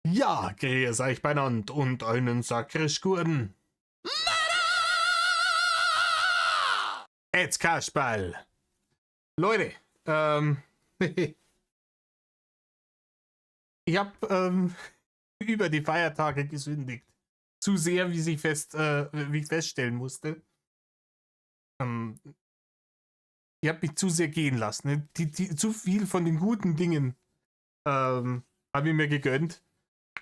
Ja, grüß euch beieinander und einen sakrisch guten. Jetzt Kasperl. Leute, ich habe über die Feiertage gesündigt. Zu sehr, wie ich feststellen musste. Ich habe mich zu sehr gehen lassen. Ne? Zu viel von den guten Dingen habe ich mir gegönnt.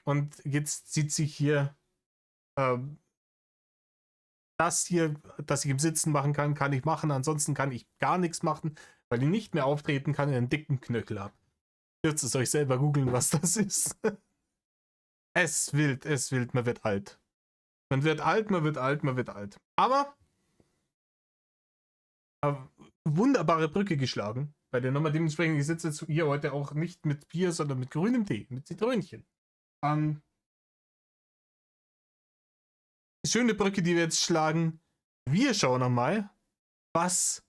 Und jetzt sitze ich hier. Das hier, das ich im Sitzen machen kann, kann ich machen. Ansonsten kann ich gar nichts machen, weil ich nicht mehr auftreten kann und einen dicken Knöchel habe. Dürft es euch selber googeln, was das ist. Es wild, man wird alt. Man wird alt, man wird alt, man wird alt. Aber wunderbare Brücke geschlagen. Bei der Nummer dementsprechend, ich sitze jetzt hier heute auch nicht mit Bier, sondern mit grünem Tee, mit Zitrönchen. Schöne Brücke, die wir jetzt schlagen. Wir schauen nochmal, was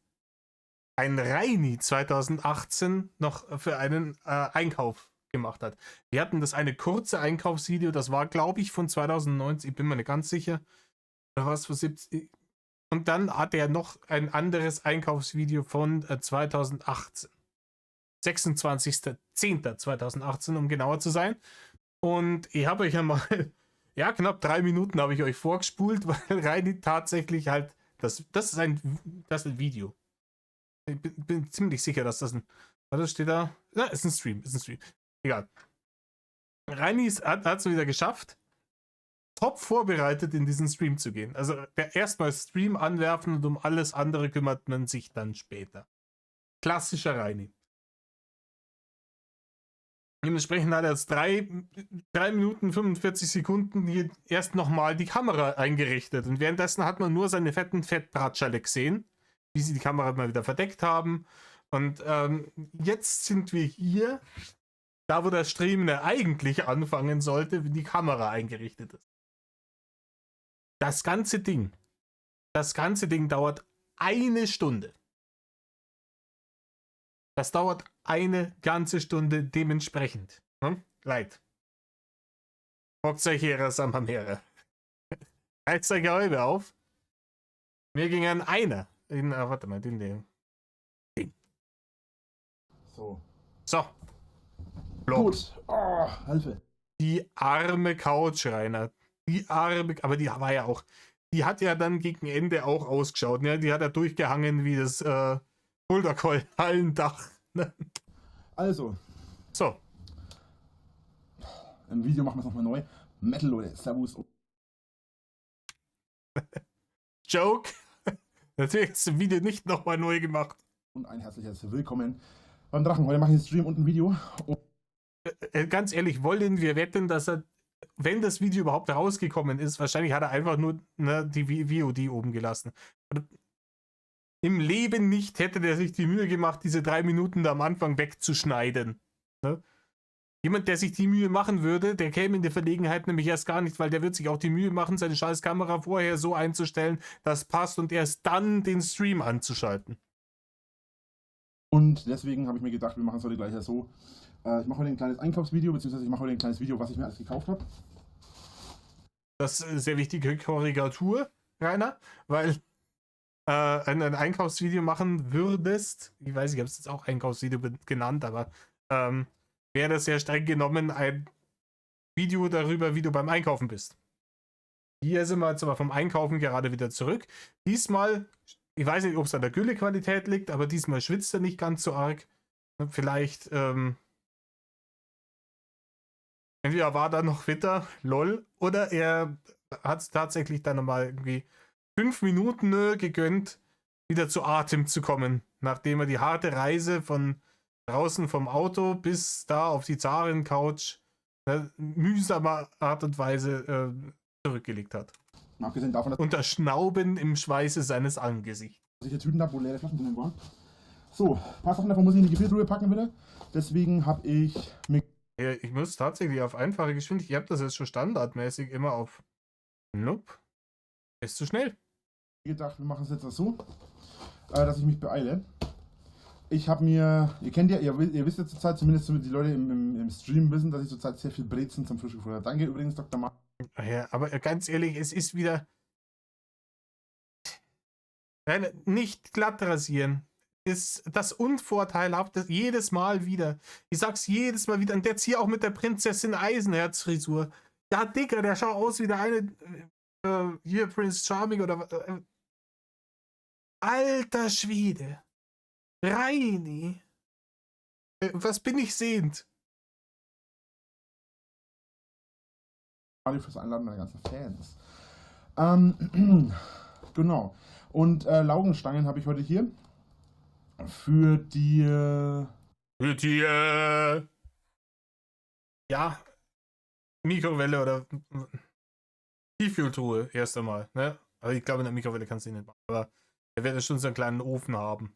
ein Reini 2018 noch für einen Einkauf gemacht hat. Wir hatten das eine kurze Einkaufsvideo, das war, glaube ich, von 2019, ich bin mir nicht ganz sicher. Oder was für 70. Und dann hat er noch ein anderes Einkaufsvideo von 2018. 26.10.2018, um genauer zu sein. Und ich habe euch ja mal, ja, knapp 3 Minuten habe ich euch vorgespult, weil Reini tatsächlich halt, das ist ein Video. Ich bin ziemlich sicher, dass das ein. Was steht da? Ja, ist ein Stream. Egal. Reini hat es wieder geschafft, top vorbereitet in diesen Stream zu gehen. Also erstmal Stream anwerfen und um alles andere kümmert man sich dann später. Klassischer Reini. Dementsprechend hat er jetzt 3 Minuten 45 Sekunden hier erst nochmal die Kamera eingerichtet. Und währenddessen hat man nur seine fetten Fettbratscherle gesehen, wie sie die Kamera mal wieder verdeckt haben. Und jetzt sind wir hier, da wo der Stream eigentlich anfangen sollte, wenn die Kamera eingerichtet ist. Das ganze Ding dauert 1 Stunde. Das dauert 1 ganze Stunde dementsprechend. Leid. Hockt euch her, Samamere. Heizt euch Häube auf. Mir ging an einer. Warte mal, den Ding. So. Block. Gut. Oh, Hilfe. Die arme Couch, Rainer. Aber die war ja auch. Die hat ja dann gegen Ende auch ausgeschaut. Ne? Die hat ja durchgehangen wie das Bouldercoil-Hallendach. Ne? Also. So. Im Video machen wir es nochmal neu. Metal, Leute. Servus. Joke. Natürlich ist das Video nicht nochmal neu gemacht. Und ein herzliches Willkommen beim Drachen. Heute mache ich einen Stream und ein Video. Ganz ehrlich, wollen wir wetten, dass er, wenn das Video überhaupt rausgekommen ist, wahrscheinlich hat er einfach nur die VOD oben gelassen. Im Leben nicht hätte der sich die Mühe gemacht, diese 3 Minuten da am Anfang wegzuschneiden. Ne? Jemand, der sich die Mühe machen würde, der käme in die Verlegenheit nämlich erst gar nicht, weil der wird sich auch die Mühe machen, seine scheiß Kamera vorher so einzustellen, dass passt und erst dann den Stream anzuschalten. Und deswegen habe ich mir gedacht, wir machen es heute gleich so. Ich mache heute ein kleines Einkaufsvideo, beziehungsweise ich mache heute ein kleines Video, was ich mir alles gekauft habe. Das ist eine sehr wichtige Korrigatur, Rainer, weil ein Einkaufsvideo machen würdest, ich weiß, ich habe es jetzt auch Einkaufsvideo genannt, aber wäre das ja streng genommen ein Video darüber, wie du beim Einkaufen bist. Hier sind wir jetzt aber vom Einkaufen gerade wieder zurück. Diesmal, ich weiß nicht, ob es an der Güllequalität liegt, aber diesmal schwitzt er nicht ganz so arg. Vielleicht, entweder war da noch fitter, lol, oder er hat es tatsächlich dann nochmal irgendwie 5 Minuten gegönnt, wieder zu Atem zu kommen, nachdem er die harte Reise von draußen vom Auto bis da auf die Zaren-Couch mühsamer Art und Weise zurückgelegt hat. Abgesehen davon, dass Unter Schnauben im Schweiße seines Angesichts. ich hier Tüten habe, wo leere Flaschen drin waren. So, ein paar Sachen davon muss ich in die Gefriertruhe packen wieder. Deswegen habe ich mir... Ja, ich muss tatsächlich auf einfache Geschwindigkeit, ich habe das jetzt schon standardmäßig immer auf Nope. Ist zu schnell. gedacht, wir machen es jetzt so, dass ich mich beeile. ich habe mir, ihr kennt ja, ihr wisst ja zurzeit, zumindest die Leute im Stream wissen, dass ich zurzeit sehr viel Brezen zum Frühstück habe. Danke übrigens, Dr. Mark. Ja, aber ganz ehrlich, es ist wieder. Nicht glatt rasieren. Ist das Unvorteilhafte jedes Mal wieder. Ich sag's jedes Mal wieder. Und jetzt hier auch mit der Prinzessin Eisenherz-Frisur. Ja, Dicker, der schaut aus wie der eine. Hier, Prince Charming oder. Alter Schwede. Reini. Was bin ich sehend? Danke fürs Einladen meiner ganzen Fans. Genau. Und Laugenstangen habe ich heute hier. Für die. Für die. Ja. Mikrowelle oder. Tiefkühltruhe erst einmal. Ne? Aber ich glaube, in der Mikrowelle kannst du ihn nicht machen. Aber er wird ja schon so einen kleinen Ofen haben.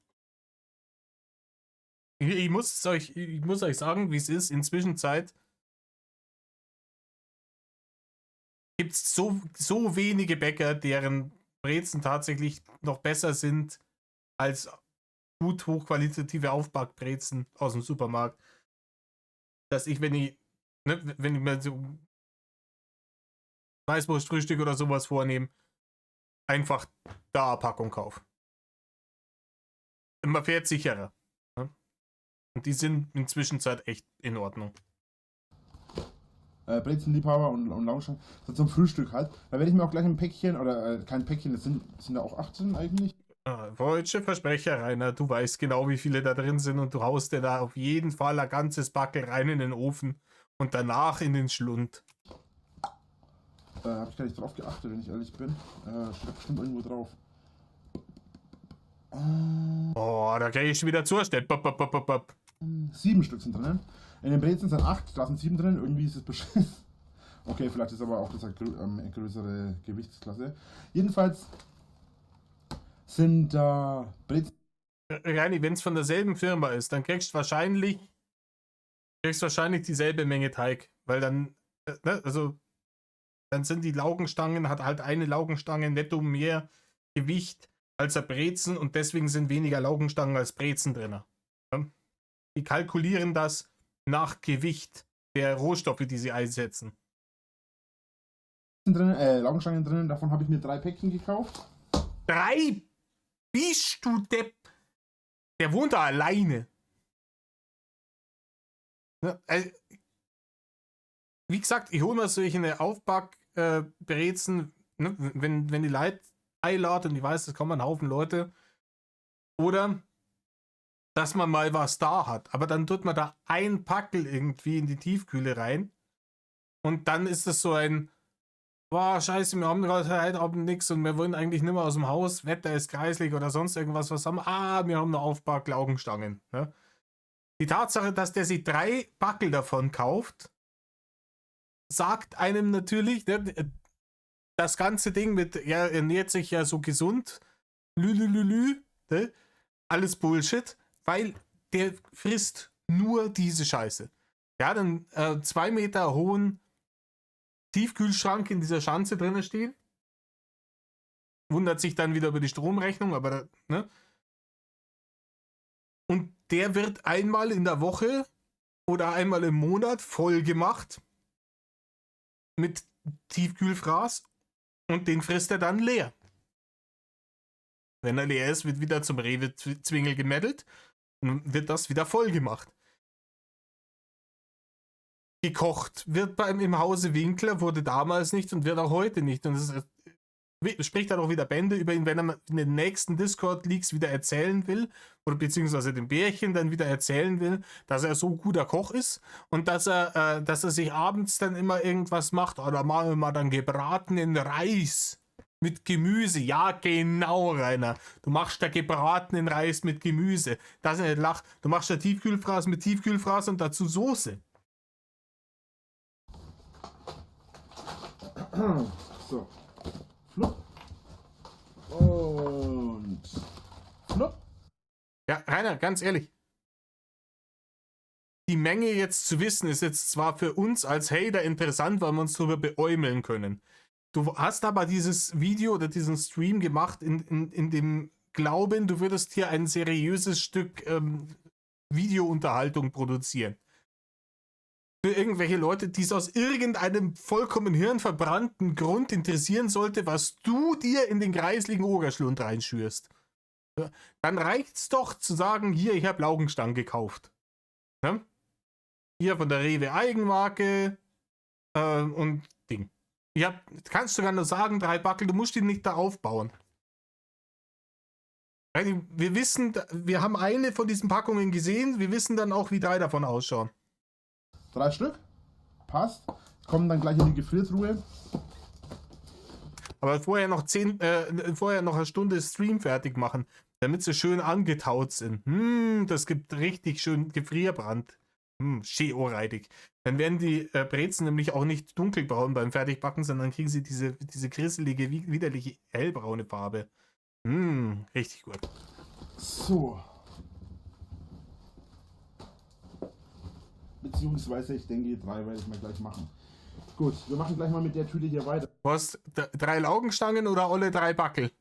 Ich muss euch sagen, wie es ist. Inzwischen gibt es so wenige Bäcker, deren Brezen tatsächlich noch besser sind als gut hochqualitative Aufbackbrezen aus dem Supermarkt, dass ich, wenn ich mir so Weißwurstfrühstück oder sowas vornehme, einfach da eine Packung kaufe. Man fährt sicherer. Ne? Und die sind inzwischen echt in Ordnung. Brezenliebhaber und Laugenstangen. So zum Frühstück halt. Da werde ich mir auch gleich ein Päckchen, oder kein Päckchen, das sind da auch 18 eigentlich? Deutsche Versprecher, Rainer, du weißt genau, wie viele da drin sind und du haust dir da auf jeden Fall ein ganzes Backel rein in den Ofen und danach in den Schlund. Habe ich gar nicht drauf geachtet, wenn ich ehrlich bin. Steht bestimmt irgendwo drauf. Oh, da kriege ich schon wieder Zustand. 7 Stück sind drinnen. In den Brezen sind 8, da sind 7 drin. Irgendwie ist es beschissen. Okay, vielleicht ist aber auch das eine größere Gewichtsklasse. Jedenfalls sind da Brezen. Reini, wenn es von derselben Firma ist, dann kriegst du wahrscheinlich dieselbe Menge Teig. Weil dann, dann sind die Laugenstangen, hat halt eine Laugenstange netto mehr Gewicht als ein Brezen und deswegen sind weniger Laugenstangen als Brezen drin. Die kalkulieren das nach Gewicht der Rohstoffe, die sie einsetzen. Laugenstangen drinnen, davon habe ich mir 3 Päckchen gekauft. 3? Bist du Depp? Der wohnt da alleine. Wie gesagt, ich hole mir solche Aufbackbrezen, wenn die Leute einladen und ich weiß, es kommen ein Haufen Leute. Oder dass man mal was da hat. Aber dann tut man da ein Packel irgendwie in die Tiefkühle rein. Und dann ist das so ein, boah, scheiße, wir haben gerade heute Abend nichts und wir wollen eigentlich nicht mehr aus dem Haus, Wetter ist kreislig oder sonst irgendwas, was haben wir? Wir haben eine Aufback-Laugenstangen. Ne? Die Tatsache, dass der sich 3 Packel davon kauft, sagt einem natürlich, ne, das ganze Ding mit, er ernährt sich ja so gesund, ne? Alles Bullshit, weil der frisst nur diese Scheiße. Ja, dann 2 Meter hohen Tiefkühlschrank in dieser Schanze drinnen stehen. Wundert sich dann wieder über die Stromrechnung, aber ne? Und der wird einmal in der Woche oder einmal im Monat voll gemacht mit Tiefkühlfraß und den frisst er dann leer. Wenn er leer ist, wird wieder zum Rewe-Zwingel gemeddelt und wird das wieder voll gemacht. Gekocht wird im Hause Winkler, wurde damals nicht und wird auch heute nicht. Und das spricht dann auch wieder Bände über ihn, wenn er in den nächsten Discord-Leaks wieder erzählen will, oder beziehungsweise dem Bärchen dann wieder erzählen will, dass er so guter Koch ist und dass er sich abends dann immer irgendwas macht. Oder machen wir mal dann gebratenen Reis mit Gemüse. Ja, genau, Rainer. Du machst da gebratenen Reis mit Gemüse. Das ist nicht lach. Du machst da Tiefkühlfraß mit Tiefkühlfraß und dazu Soße. So. Flupp. Und flupp. Ja, Rainer, ganz ehrlich. Die Menge jetzt zu wissen, ist jetzt zwar für uns als Hater interessant, weil wir uns darüber beäumeln können. Du hast aber dieses Video oder diesen Stream gemacht in dem glauben, du würdest hier ein seriöses Stück Videounterhaltung produzieren. Für irgendwelche Leute, die es aus irgendeinem vollkommen hirnverbrannten Grund interessieren sollte, was du dir in den kreisligen Ogerschlund reinschürst. Ja, dann reicht's doch zu sagen, hier, ich habe Laugenstangen gekauft. Ja? Hier von der Rewe Eigenmarke und Ding. Ja, kannst sogar nur sagen, 3 Backel, du musst die nicht da aufbauen. Wir wissen, wir haben eine von diesen Packungen gesehen, wir wissen dann auch, wie 3 davon ausschauen. 3 Stück? Passt. Kommen dann gleich in die Gefriertruhe. Aber vorher noch eine Stunde Stream fertig machen, damit sie schön angetaut sind. Das gibt richtig schön Gefrierbrand. Schön ohrreidig. Dann werden die Brezen nämlich auch nicht dunkelbraun beim Fertigbacken, sondern kriegen sie diese grisselige, widerliche hellbraune Farbe. Richtig gut. So. Beziehungsweise, ich denke, 3 werde ich mal gleich machen. Gut, wir machen gleich mal mit der Tüte hier weiter. Was? 3 Laugenstangen oder alle 3 Backel?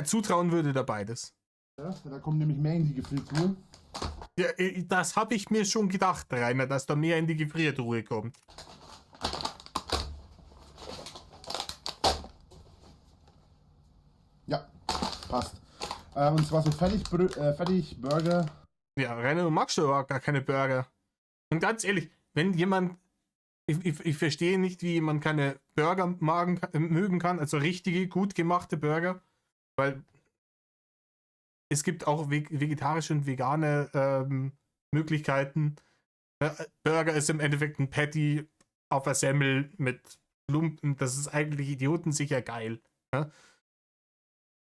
Zutrauen würde da beides. Ja, da kommt nämlich mehr in die Gefriertruhe. Ja, das habe ich mir schon gedacht, Rainer, dass da mehr in die Gefriertruhe kommt. Ja, passt. Und zwar so Fertigburger. Ja, Rainer, du magst ja gar keine Burger. Und ganz ehrlich, wenn jemand... Ich verstehe nicht, wie man keine Burger mögen kann, also richtige, gut gemachte Burger, weil es gibt auch vegetarische und vegane Möglichkeiten. Burger ist im Endeffekt ein Patty auf der Semmel mit Lumpen, das ist eigentlich idiotensicher geil. Ja?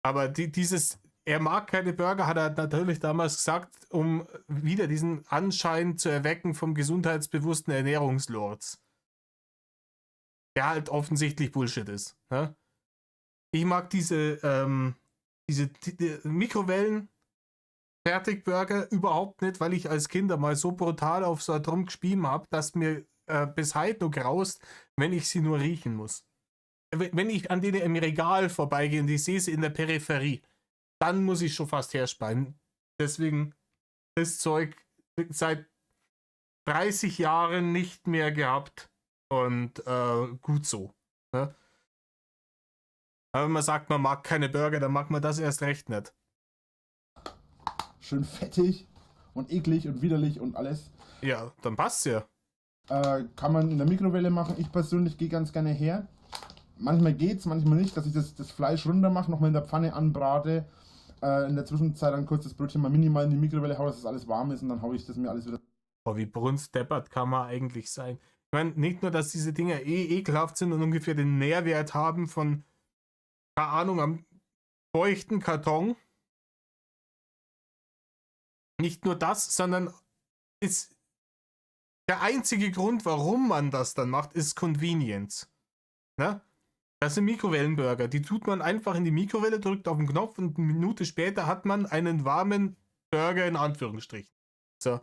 Aber er mag keine Burger, hat er natürlich damals gesagt, um wieder diesen Anschein zu erwecken vom gesundheitsbewussten Ernährungslords. Der halt offensichtlich Bullshit ist. Ja? Ich mag diese Mikrowellen Fertigburger überhaupt nicht, weil ich als Kind mal so brutal auf so drum gespielt habe, dass mir bis heute noch graust, wenn ich sie nur riechen muss. Wenn ich an denen im Regal vorbeigehe und ich sehe sie in der Peripherie, dann muss ich schon fast herspeien. Deswegen das Zeug seit 30 Jahren nicht mehr gehabt und gut so. Ne? Aber wenn man sagt, man mag keine Burger, dann mag man das erst recht nicht. Schön fettig und eklig und widerlich und alles. Ja, dann passt's ja. Kann man in der Mikrowelle machen. Ich persönlich gehe ganz gerne her. Manchmal geht's, manchmal nicht, dass ich das Fleisch runter mache, nochmal in der Pfanne anbrate. In der Zwischenzeit dann kurz das Brötchen mal minimal in die Mikrowelle haue, dass das alles warm ist und dann haue ich das mir alles wieder. Oh, wie brunstdeppert kann man eigentlich sein. Ich meine, nicht nur, dass diese Dinger ekelhaft sind und ungefähr den Nährwert haben von, keine Ahnung, am feuchten Karton. Nicht nur das, sondern ist der einzige Grund, warum man das dann macht, ist Convenience. Ne? Das sind Mikrowellenburger. Die tut man einfach in die Mikrowelle, drückt auf den Knopf und eine Minute später hat man einen warmen Burger in Anführungsstrichen. So.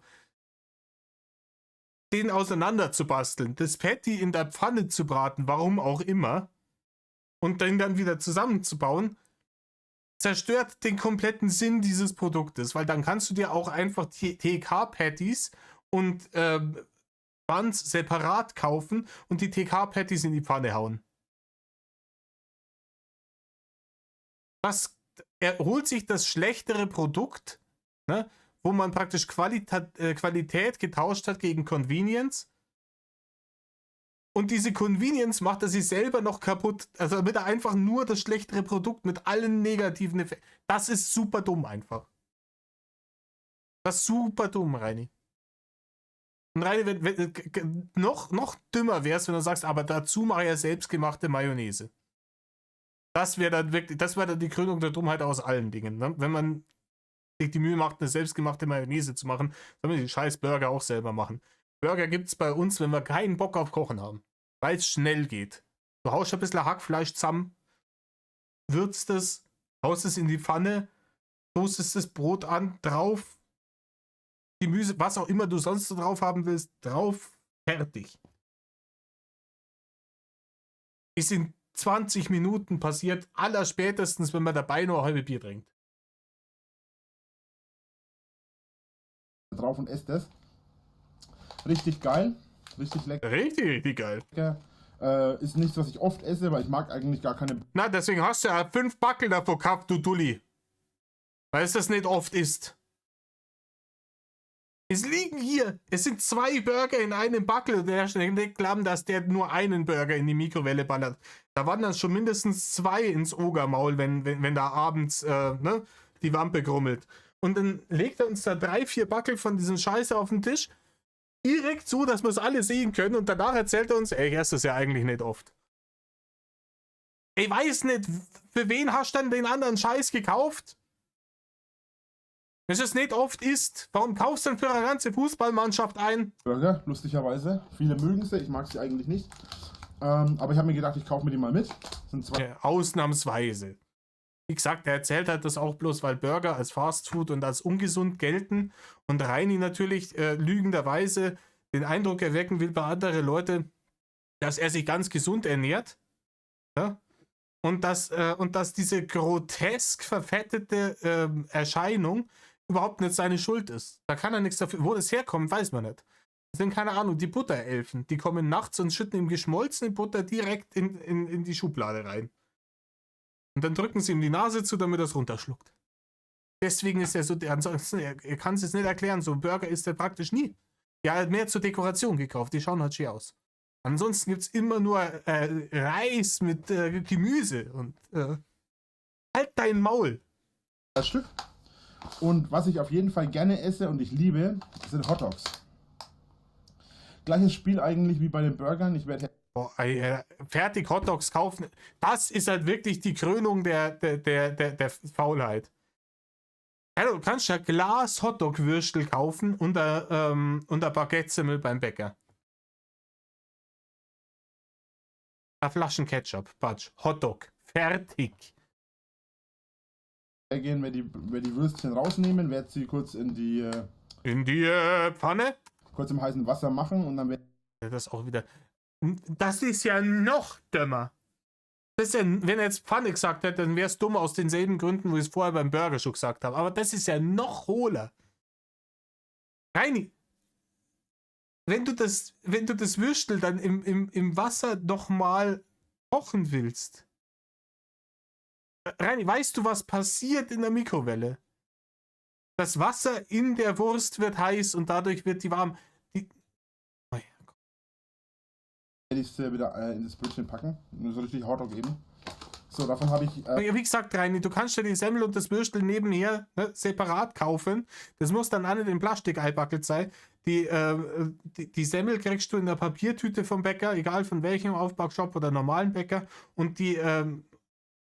Den auseinander zu basteln, das Patty in der Pfanne zu braten, warum auch immer, und den dann wieder zusammenzubauen, zerstört den kompletten Sinn dieses Produktes, weil dann kannst du dir auch einfach TK-Patties und Buns separat kaufen und die TK-Patties in die Pfanne hauen. Er holt sich das schlechtere Produkt, ne, wo man praktisch Qualität getauscht hat gegen Convenience. Und diese Convenience macht er sich selber noch kaputt. Also damit er einfach nur das schlechtere Produkt mit allen negativen Effekten. Das ist super dumm einfach. Das ist super dumm, Reini. Und Reini, noch dümmer wäre es, wenn du sagst, aber dazu mache ich ja selbstgemachte Mayonnaise. Das wäre dann die Krönung der Dummheit aus allen Dingen. Ne? Wenn man sich die Mühe macht, eine selbstgemachte Mayonnaise zu machen, soll man die scheiß Burger auch selber machen. Burger gibt es bei uns, wenn wir keinen Bock auf Kochen haben. Weil es schnell geht. Du haust ein bisschen Hackfleisch zusammen, würzt es, haust es in die Pfanne, toastest das Brot an, drauf, Gemüse, was auch immer du sonst drauf haben willst, drauf, fertig. Ist in 20 Minuten passiert, allerspätestens, wenn man dabei nur ein halbes Bier trinkt. Drauf und esst das. Richtig geil. Richtig lecker. Richtig geil. Ist nichts, was ich oft esse, weil ich mag eigentlich gar keine. Na, deswegen hast du ja 5 Backel davor gehabt, du Dulli. Weil es das nicht oft ist. Es liegen hier, es sind 2 Burger in einem Backel und der nicht glauben, dass der nur einen Burger in die Mikrowelle ballert. Da waren dann schon mindestens 2 ins Ogermaul, wenn da abends die Wampe grummelt. Und dann legt er uns da 3, 4 Backel von diesen Scheiße auf den Tisch. Direkt so, dass wir es alle sehen können. Und danach erzählt er uns, ey, ich esse das ja eigentlich nicht oft. Ich weiß nicht, für wen hast du denn den anderen Scheiß gekauft? Wenn es nicht oft isst, warum kaufst du denn für eine ganze Fußballmannschaft ein? Burger, lustigerweise. Viele mögen sie, ich mag sie eigentlich nicht. Aber ich habe mir gedacht, ich kaufe mir die mal mit. Sind 2. Ja, ausnahmsweise. Wie gesagt, er erzählt halt das auch bloß, weil Burger als Fastfood und als ungesund gelten und Reini natürlich lügenderweise den Eindruck erwecken will bei anderen Leuten, dass er sich ganz gesund ernährt. Ja? Und dass diese grotesk verfettete Erscheinung überhaupt nicht seine Schuld ist. Da kann er nichts dafür. Wo das herkommt, weiß man nicht. Das sind, keine Ahnung, die Butterelfen. Die kommen nachts und schütten ihm geschmolzene Butter direkt in die Schublade rein. Und dann drücken sie ihm die Nase zu, damit er es runterschluckt. Deswegen ist er so, ansonsten, er kann es jetzt nicht erklären, so Burger isst er praktisch nie. Er hat mehr zur Dekoration gekauft, die schauen halt schön aus. Ansonsten gibt es immer nur Reis mit Gemüse und halt dein Maul. Das Stück. Und was ich auf jeden Fall gerne esse und ich liebe, sind Hotdogs. Gleiches Spiel eigentlich wie bei den Burgern. Ich werde fertig Hotdogs kaufen, das ist halt wirklich die Krönung der Faulheit. Ja, du kannst ja Glas Hotdog-Würstel kaufen und ein Baguette-Semmel beim Bäcker. Eine Flaschen Ketchup, Batsch, Hotdog, fertig. gehen, werde die Würstchen rausnehmen, werde sie kurz in die Pfanne. Kurz im heißen Wasser machen und dann werde das auch wieder. Das ist ja noch dümmer. Das ist ja, wenn er jetzt Pfanne gesagt hätte, dann wäre es dumm aus denselben Gründen, wo ich es vorher beim Burger schon gesagt habe. Aber das ist ja noch hohler. Reini, wenn du das Würstel dann im Wasser nochmal kochen willst, Reini, weißt du, was passiert in der Mikrowelle? Das Wasser in der Wurst wird heiß und dadurch wird die warm. ich es wieder in das Brötchen packen. Nur so richtig Hotdog eben. So, davon habe ich. Wie gesagt, Reini, du kannst ja die Semmel und das Würstel nebenher separat kaufen. Das muss dann auch nicht in Plastik eingebackelt sein. Die Semmel kriegst du in der Papiertüte vom Bäcker, egal von welchem Aufbackshop oder normalen Bäcker. Und die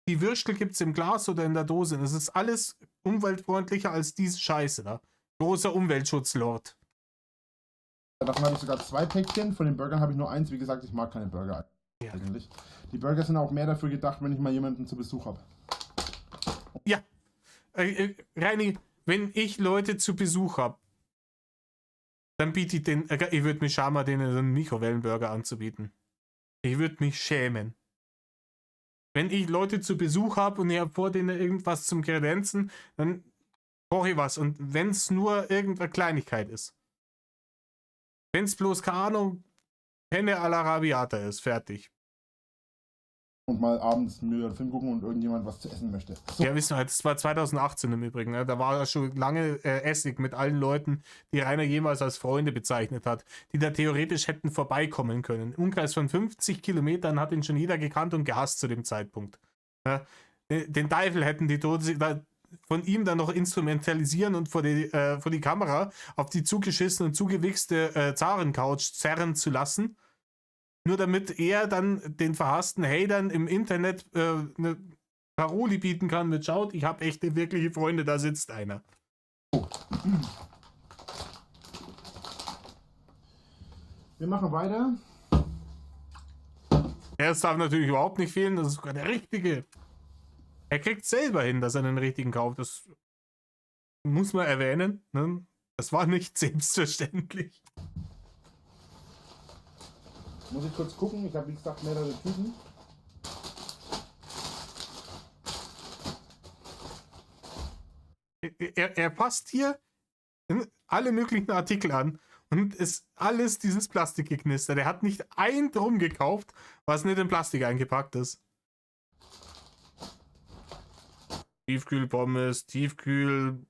Würstel gibt es im Glas oder in der Dose. Das ist alles umweltfreundlicher als diese Scheiße da. Großer Umweltschutzlord. Davon habe ich sogar 2 Päckchen. Von den Burgern habe ich nur 1. Wie gesagt, ich mag keine Burger eigentlich. Die Burger sind auch mehr dafür gedacht, wenn ich mal jemanden zu Besuch habe. Ja. Reini, wenn ich Leute zu Besuch habe, dann biete ich den. Ich würde mich schämen, denen einen Mikrowellenburger anzubieten. Ich würde mich schämen. Wenn ich Leute zu Besuch habe und ich habe vor denen irgendwas zum Kredenzen, dann koche ich was. Und wenn es nur irgendeine Kleinigkeit ist. Wenn es bloß, keine Ahnung, Penne alla Rabiata ist, fertig. Und mal abends mir einen Film gucken und irgendjemand was zu essen möchte. So. Ja, wissen wir, das war 2018 im Übrigen. Ne? Da war schon lange Essig mit allen Leuten, die Rainer jemals als Freunde bezeichnet hat, die da theoretisch hätten vorbeikommen können. Im Umkreis von 50 Kilometern hat ihn schon jeder gekannt und gehasst zu dem Zeitpunkt. Ja? Den Teufel hätten die von ihm dann noch instrumentalisieren und vor die Kamera auf die zugeschissene und zugewichste Zarencouch zerren zu lassen. Nur damit er dann den verhassten Hatern im Internet eine Paroli bieten kann mit: Schaut, ich habe echte, wirkliche Freunde, da sitzt einer. Wir machen weiter. Es darf natürlich überhaupt nicht fehlen, das ist sogar der richtige. Er kriegt selber hin, dass er einen richtigen kauft. Das muss man erwähnen. Ne? Das war nicht selbstverständlich. Muss ich kurz gucken. Ich habe, wie gesagt, mehrere Tüten. er passt hier alle möglichen Artikel an und ist alles dieses Plastikgeknister. Der hat nicht ein Drum gekauft, was nicht in Plastik eingepackt ist. Tiefkühlpommes, Tiefkühl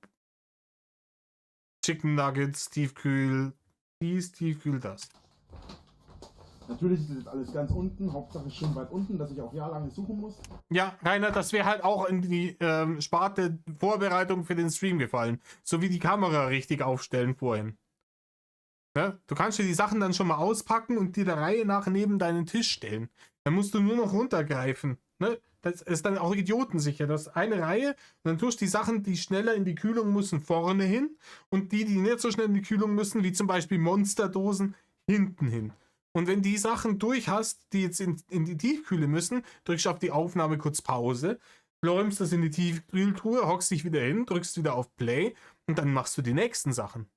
Chicken Nuggets, Tiefkühl dies, Tiefkühl das. Natürlich ist das alles ganz unten, Hauptsache schön weit unten, dass ich auch jahrelang suchen muss. Ja, Rainer, das wäre halt auch in die Sparte Vorbereitung für den Stream gefallen. So wie die Kamera richtig aufstellen vorhin. Ne? Du kannst dir die Sachen dann schon mal auspacken und die der Reihe nach neben deinen Tisch stellen. Dann musst du nur noch runtergreifen. Ne? Das ist dann auch idiotensicher. Das ist eine Reihe und dann tust du die Sachen, die schneller in die Kühlung müssen, vorne hin und die nicht so schnell in die Kühlung müssen, wie zum Beispiel Monsterdosen, hinten hin. Und wenn die Sachen durch hast, die jetzt in die Tiefkühle müssen, drückst du auf die Aufnahme kurz Pause, räumst das in die Tiefkühltruhe, hockst dich wieder hin, drückst wieder auf Play und dann machst du die nächsten Sachen.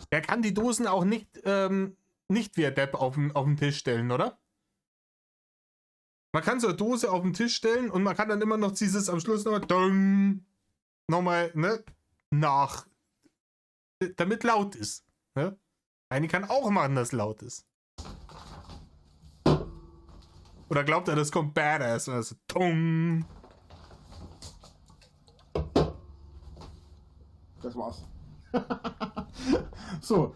Er kann die Dosen auch nicht via Depp auf den Tisch stellen, oder? Man kann so eine Dose auf den Tisch stellen und man kann dann immer noch dieses am Schluss nochmal, ne, damit laut ist. Ne? Eine kann auch machen, dass laut ist. Oder glaubt er, das kommt badass? Also, tung. Das war's. So,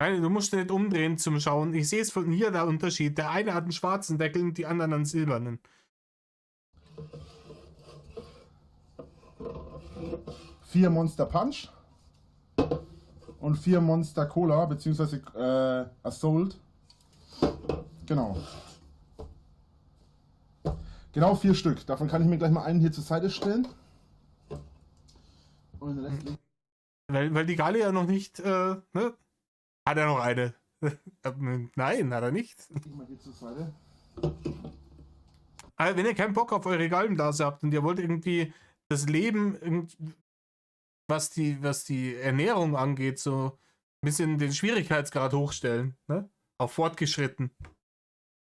Nein, du musst nicht umdrehen zum Schauen. Ich sehe es von hier, der Unterschied. Der eine hat einen schwarzen Deckel und die anderen einen silbernen. 4 Monster Punch und 4 Monster Cola, beziehungsweise Assault. Genau. Genau 4 Stück. Davon kann ich mir gleich mal einen hier zur Seite stellen. Und den Rest weil die Galle ja noch nicht, ne? Hat er noch eine? Nein, hat er nicht. mal hier zur Seite. Also, wenn ihr keinen Bock auf eure Gallenblase habt und ihr wollt irgendwie das Leben, was die Ernährung angeht, so ein bisschen den Schwierigkeitsgrad hochstellen, ne? Auf fortgeschritten.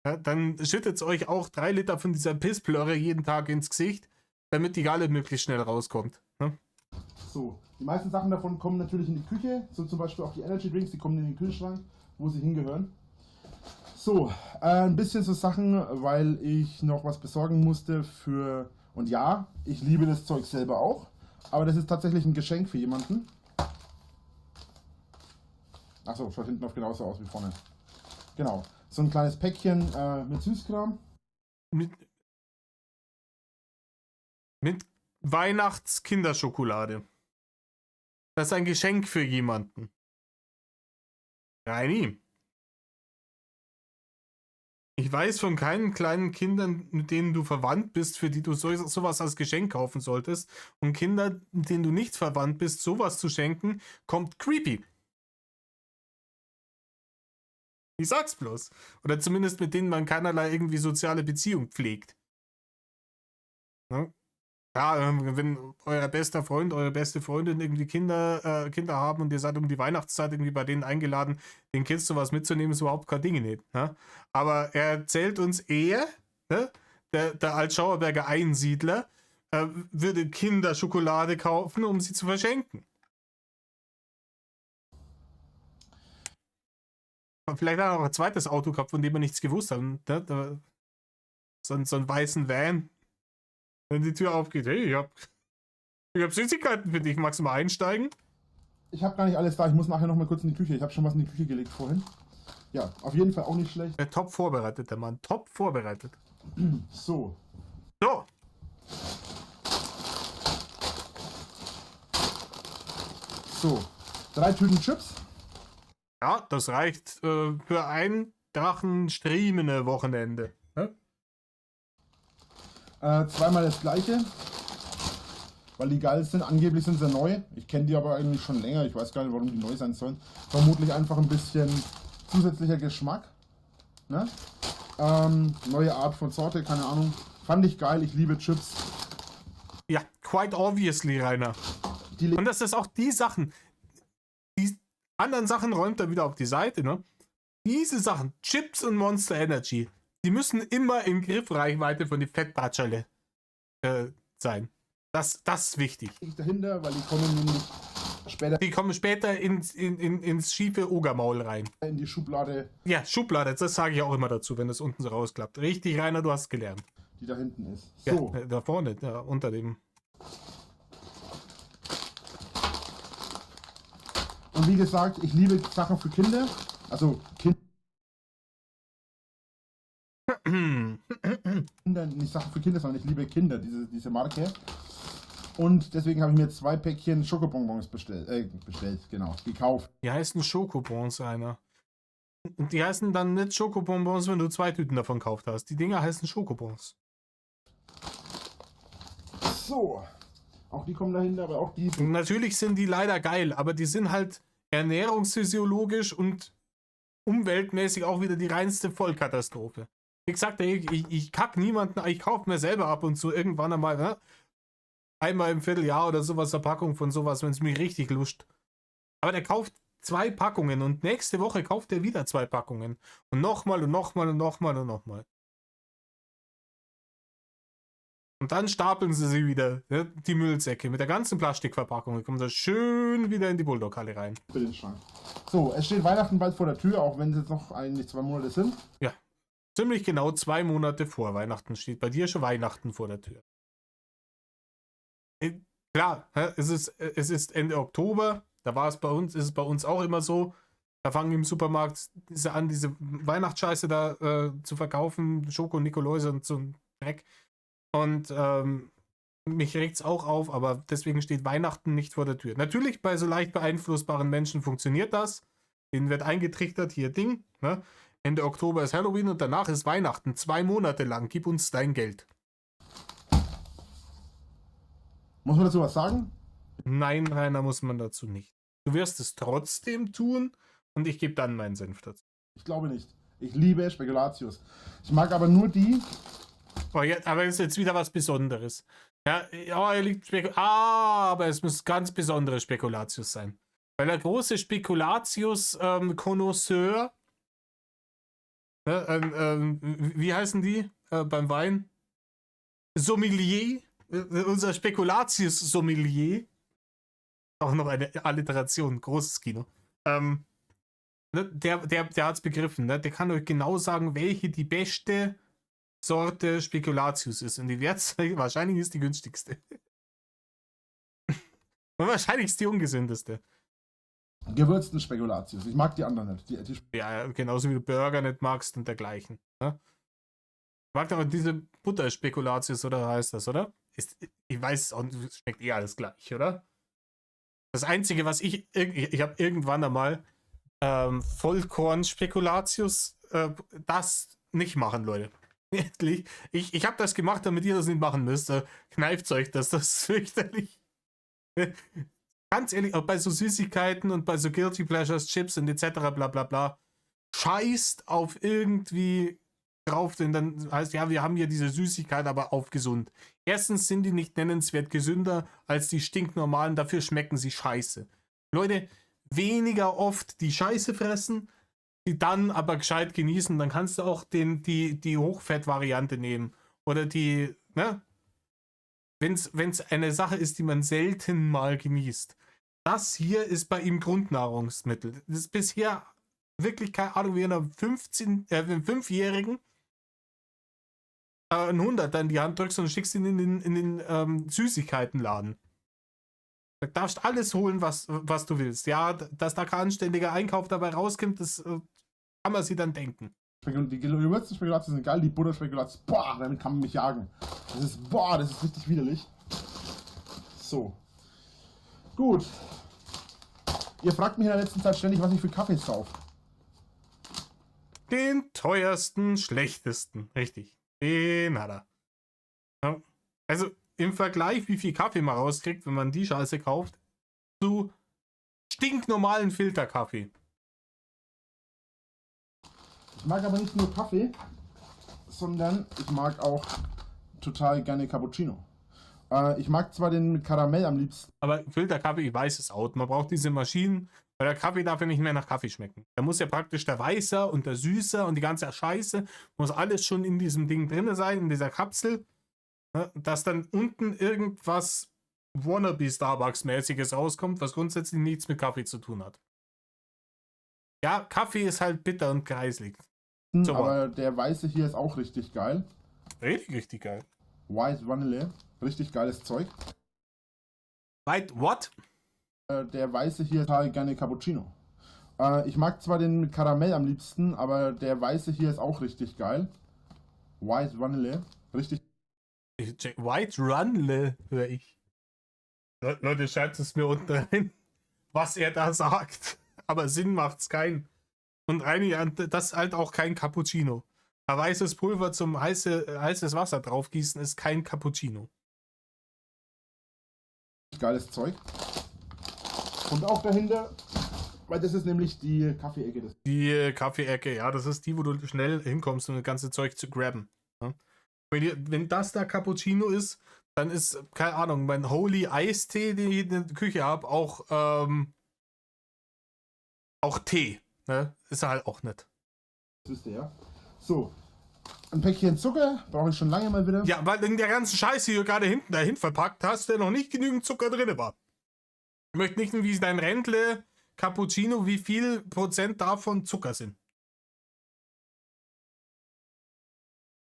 Ja, dann schüttet euch auch 3 Liter von dieser Pissplörre jeden Tag ins Gesicht, damit die Galle möglichst schnell rauskommt. Ne? So, die meisten Sachen davon kommen natürlich in die Küche, so zum Beispiel auch die Energy Drinks, die kommen in den Kühlschrank, wo sie hingehören. So, ein bisschen so Sachen, weil ich noch was besorgen musste für, und ja, ich liebe das Zeug selber auch, aber das ist tatsächlich ein Geschenk für jemanden. Achso, schaut hinten auf genauso aus wie vorne. Genau, so ein kleines Päckchen mit Süßkram. Mit Weihnachts-Kinderschokolade. Das ist ein Geschenk für jemanden. Reini. Ich weiß von keinen kleinen Kindern, mit denen du verwandt bist, für die du sowas als Geschenk kaufen solltest. Und Kinder, mit denen du nicht verwandt bist, sowas zu schenken, kommt creepy. Ich sag's bloß. Oder zumindest mit denen man keinerlei irgendwie soziale Beziehung pflegt. Ne? Ja, wenn euer bester Freund, eure beste Freundin irgendwie Kinder haben und ihr seid um die Weihnachtszeit irgendwie bei denen eingeladen, den Kids sowas mitzunehmen, ist überhaupt kein Ding nicht. Ne? Aber er erzählt uns eher, ne, der Altschauerberger Einsiedler würde Kinderschokolade kaufen, um sie zu verschenken. Und vielleicht hat er auch ein zweites Auto gehabt, von dem wir nichts gewusst haben. Ne? So einen weißen Van. Wenn die Tür aufgeht, hey, ich hab Süßigkeiten für dich, magst du mal einsteigen? Ich habe gar nicht alles da, ich muss nachher noch mal kurz in die Küche. Ich habe schon was in die Küche gelegt vorhin. Ja, auf jeden Fall auch nicht schlecht. Top vorbereitet, der Mann, top vorbereitet. So. So. So, 3 Tüten Chips. Ja, das reicht für ein Drachen-Streamende Wochenende. Ne? Zweimal das gleiche, weil die geil sind. Angeblich sind sie neu. Ich kenne die aber eigentlich schon länger. Ich weiß gar nicht, warum die neu sein sollen. Vermutlich einfach ein bisschen zusätzlicher Geschmack. Ne? Neue Art von Sorte, keine Ahnung. Fand ich geil, ich liebe Chips. Ja, quite obviously, Rainer. Und das ist auch die Sachen. anderen Sachen räumt er wieder auf die Seite, ne? Diese Sachen, Chips und Monster Energy, die müssen immer in Griffreichweite von den Fettpatscherle sein. Das ist wichtig. Ich dahinter, weil die kommen nämlich später. Die kommen später ins schiefe Ogermaul rein. In die Schublade. Ja, Schublade, das sage ich auch immer dazu, wenn das unten so rausklappt. Richtig, Rainer, du hast gelernt. Die da hinten ist. So. Ja, da vorne, da unter dem. Und wie gesagt, ich liebe Sachen für Kinder. Also Kinder, nicht Sachen für Kinder, sondern ich liebe Kinder, diese Marke. Und deswegen habe ich mir 2 Päckchen Schokobonbons bestellt, genau, gekauft. Die heißen Schokobons, Rainer. Und die heißen dann nicht Schokobonbons, wenn du 2 Tüten davon gekauft hast. Die Dinger heißen Schokobons. So, auch die kommen dahinter, aber auch die. Natürlich sind die leider geil, aber die sind halt ernährungsphysiologisch und umweltmäßig auch wieder die reinste Vollkatastrophe. Wie gesagt, ich kack niemanden, ich kaufe mir selber ab und zu irgendwann einmal, ne? Einmal im Vierteljahr oder sowas, eine Packung von sowas, wenn es mir richtig luscht. Aber der kauft 2 Packungen und nächste Woche kauft er wieder 2 Packungen. Und nochmal und nochmal und nochmal und nochmal. Und dann stapeln sie wieder, ne, die Müllsäcke mit der ganzen Plastikverpackung. Die kommen da schön wieder in die Bulldog-Halle rein. Für den Schrank. So, es steht Weihnachten bald vor der Tür, auch wenn es jetzt noch eigentlich 2 Monate sind. Ja, ziemlich genau 2 Monate vor Weihnachten steht bei dir schon Weihnachten vor der Tür. Klar, es ist Ende Oktober, da war es bei uns, ist es bei uns auch immer so. Da fangen im Supermarkt an, diese Weihnachtsscheiße da zu verkaufen, Schoko, Nikoläuse und so ein Dreck. Und mich regt es auch auf, aber deswegen steht Weihnachten nicht vor der Tür. Natürlich, bei so leicht beeinflussbaren Menschen funktioniert das. Denen wird eingetrichtert, hier Ding, ne? Ende Oktober ist Halloween und danach ist Weihnachten. 2 Monate lang, gib uns dein Geld. Muss man dazu was sagen? Nein, Rainer, muss man dazu nicht. Du wirst es trotzdem tun und ich gebe dann meinen Senf dazu. Ich glaube nicht. Ich liebe Spekulatius. Ich mag aber nur die. Oh, ja, aber es ist jetzt wieder was Besonderes. Ja, er liegt aber es muss ganz besondere Spekulatius sein. Weil der große Spekulatius-Connoisseur, wie heißen die beim Wein? Sommelier, unser Spekulatius-Sommelier. Auch noch eine Alliteration, großes Kino. Der hat es begriffen. Ne? Der kann euch genau sagen, welche die beste Sorte Spekulatius ist. Und die Wertzeige wahrscheinlich ist die günstigste. Und wahrscheinlich ist die ungesündeste. Gewürzten Spekulatius. Ich mag die anderen nicht. Ja, genauso wie du Burger nicht magst und dergleichen. Ne? Ich mag doch diese Butterspekulatius, oder heißt das, oder? Ich weiß es auch nicht, schmeckt eh alles gleich, oder? Das Einzige, was ich habe irgendwann einmal Vollkorn-Spekulatius, das nicht machen, Leute. Ich habe das gemacht, damit ihr das nicht machen müsst. Kneift euch das ist fürchterlich. Ganz ehrlich, auch bei so Süßigkeiten und bei so Guilty Pleasures, Chips und etc. bla bla bla, scheißt auf irgendwie drauf, denn dann heißt, ja, wir haben hier diese Süßigkeit, aber auf gesund. Erstens sind die nicht nennenswert gesünder als die stinknormalen, dafür schmecken sie scheiße. Leute, weniger oft die Scheiße fressen, die dann aber gescheit genießen, dann kannst du auch die Hochfett-Variante nehmen. Oder die, ne? Wenn es eine Sache ist, die man selten mal genießt. Das hier ist bei ihm Grundnahrungsmittel. Das ist bisher wirklich keine Ahnung, wie einer 5-Jährigen ein 100 in die Hand drückst und schickst ihn in den Süßigkeitenladen. Da darfst du alles holen, was du willst. Ja, dass da kein anständiger Einkauf dabei rauskommt, das kann man sich dann denken. Die gewürzten Spekulatius sind geil, die Butterspekulatius, boah, damit kann man mich jagen. Das ist richtig widerlich. So. Gut. Ihr fragt mich in der letzten Zeit ständig, was ich für Kaffee saufe. Den teuersten, schlechtesten. Richtig. Den hat er. Ja. Also im Vergleich, wie viel Kaffee man rauskriegt, wenn man die Scheiße kauft, zu stinknormalen Filterkaffee. Ich mag aber nicht nur Kaffee, sondern ich mag auch total gerne Cappuccino. Ich mag zwar den mit Karamell am liebsten. Aber Filterkaffee, ich weiß es auch. Man braucht diese Maschinen, weil der Kaffee darf ja nicht mehr nach Kaffee schmecken. Da muss ja praktisch der Weißer und der Süßer und die ganze Scheiße, muss alles schon in diesem Ding drin sein, in dieser Kapsel. Ne? Dass dann unten irgendwas Wannabe Starbucks-mäßiges rauskommt, was grundsätzlich nichts mit Kaffee zu tun hat. Ja, Kaffee ist halt bitter und kreislig. So, Aber der weiße hier ist auch richtig geil. richtig geil. White Vanille. Richtig geiles Zeug. White what? Der weiße hier total gerne Cappuccino. Ich mag zwar den mit Karamell am liebsten, aber der weiße hier ist auch richtig geil. White Vanille. Richtig. White Runle, höre ich. Leute, schreibt es mir unten rein, was er da sagt. Aber Sinn macht's keinen. Und das ist halt auch kein Cappuccino. Ein weißes Pulver zum heißes Wasser draufgießen ist kein Cappuccino. Geiles Zeug. Und auch dahinter, weil das ist nämlich die Kaffeeecke. Die Kaffeeecke, ja, das ist die, wo du schnell hinkommst, um das ganze Zeug zu grabben. Ja? Wenn das da Cappuccino ist, dann ist, keine Ahnung, mein Holy Eistee, den ich in der Küche habe, auch Tee. Ne? Ist er halt auch nicht. Das wisst ihr ja. So, ein Päckchen Zucker brauche ich schon lange mal wieder. Ja, weil in der ganzen Scheiße, die du gerade hinten dahin verpackt hast, der noch nicht genügend Zucker drin war. Ich möchte nicht wissen, wie dein Räntle Cappuccino, wie viel Prozent davon Zucker sind.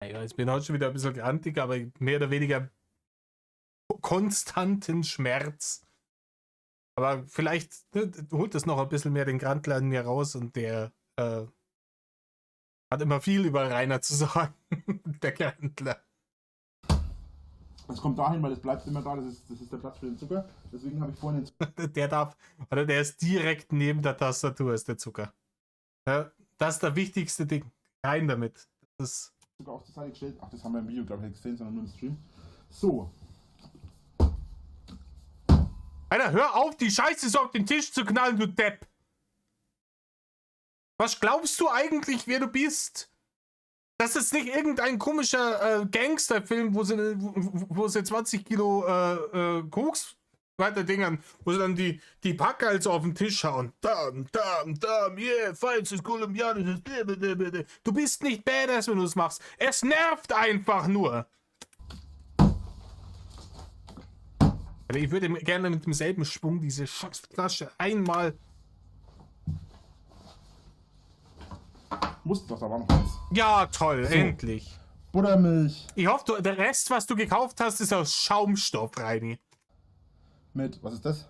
Ja, ich bin heute schon wieder ein bisschen grantig, aber mehr oder weniger konstanten Schmerz. Aber vielleicht holt es noch ein bisschen mehr den Grantler in mir raus und der hat immer viel über Rainer zu sagen. Der Grantler. Das kommt dahin, weil es bleibt immer da, das ist der Platz für den Zucker. Deswegen habe ich vorhin den Zucker. Der ist direkt neben der Tastatur, ist der Zucker. Ja, das ist der wichtigste Ding. Rein damit. Das Zucker auf die Seite gestellt. Ach, das haben wir im Video, glaube ich, nicht gesehen, sondern nur im Stream. So. Alter, hör auf, die Scheiße so auf den Tisch zu knallen, du Depp. Was glaubst du eigentlich, wer du bist? Das ist nicht irgendein komischer Gangsterfilm, wo sie 20 Kilo Koks weiter Dingern, wo sie dann die Packer also auf den Tisch hauen. Dam, yeah, falsches kolumbianisches. Du bist nicht badass, wenn du es machst. Es nervt einfach nur. Also ich würde gerne mit demselben Schwung diese Flasche einmal. Musst doch da war noch was. Ja, toll, So. endlich. Buttermilch. Ich hoffe, der Rest, was du gekauft hast, ist aus Schaumstoff, Reini. Mit, was ist das?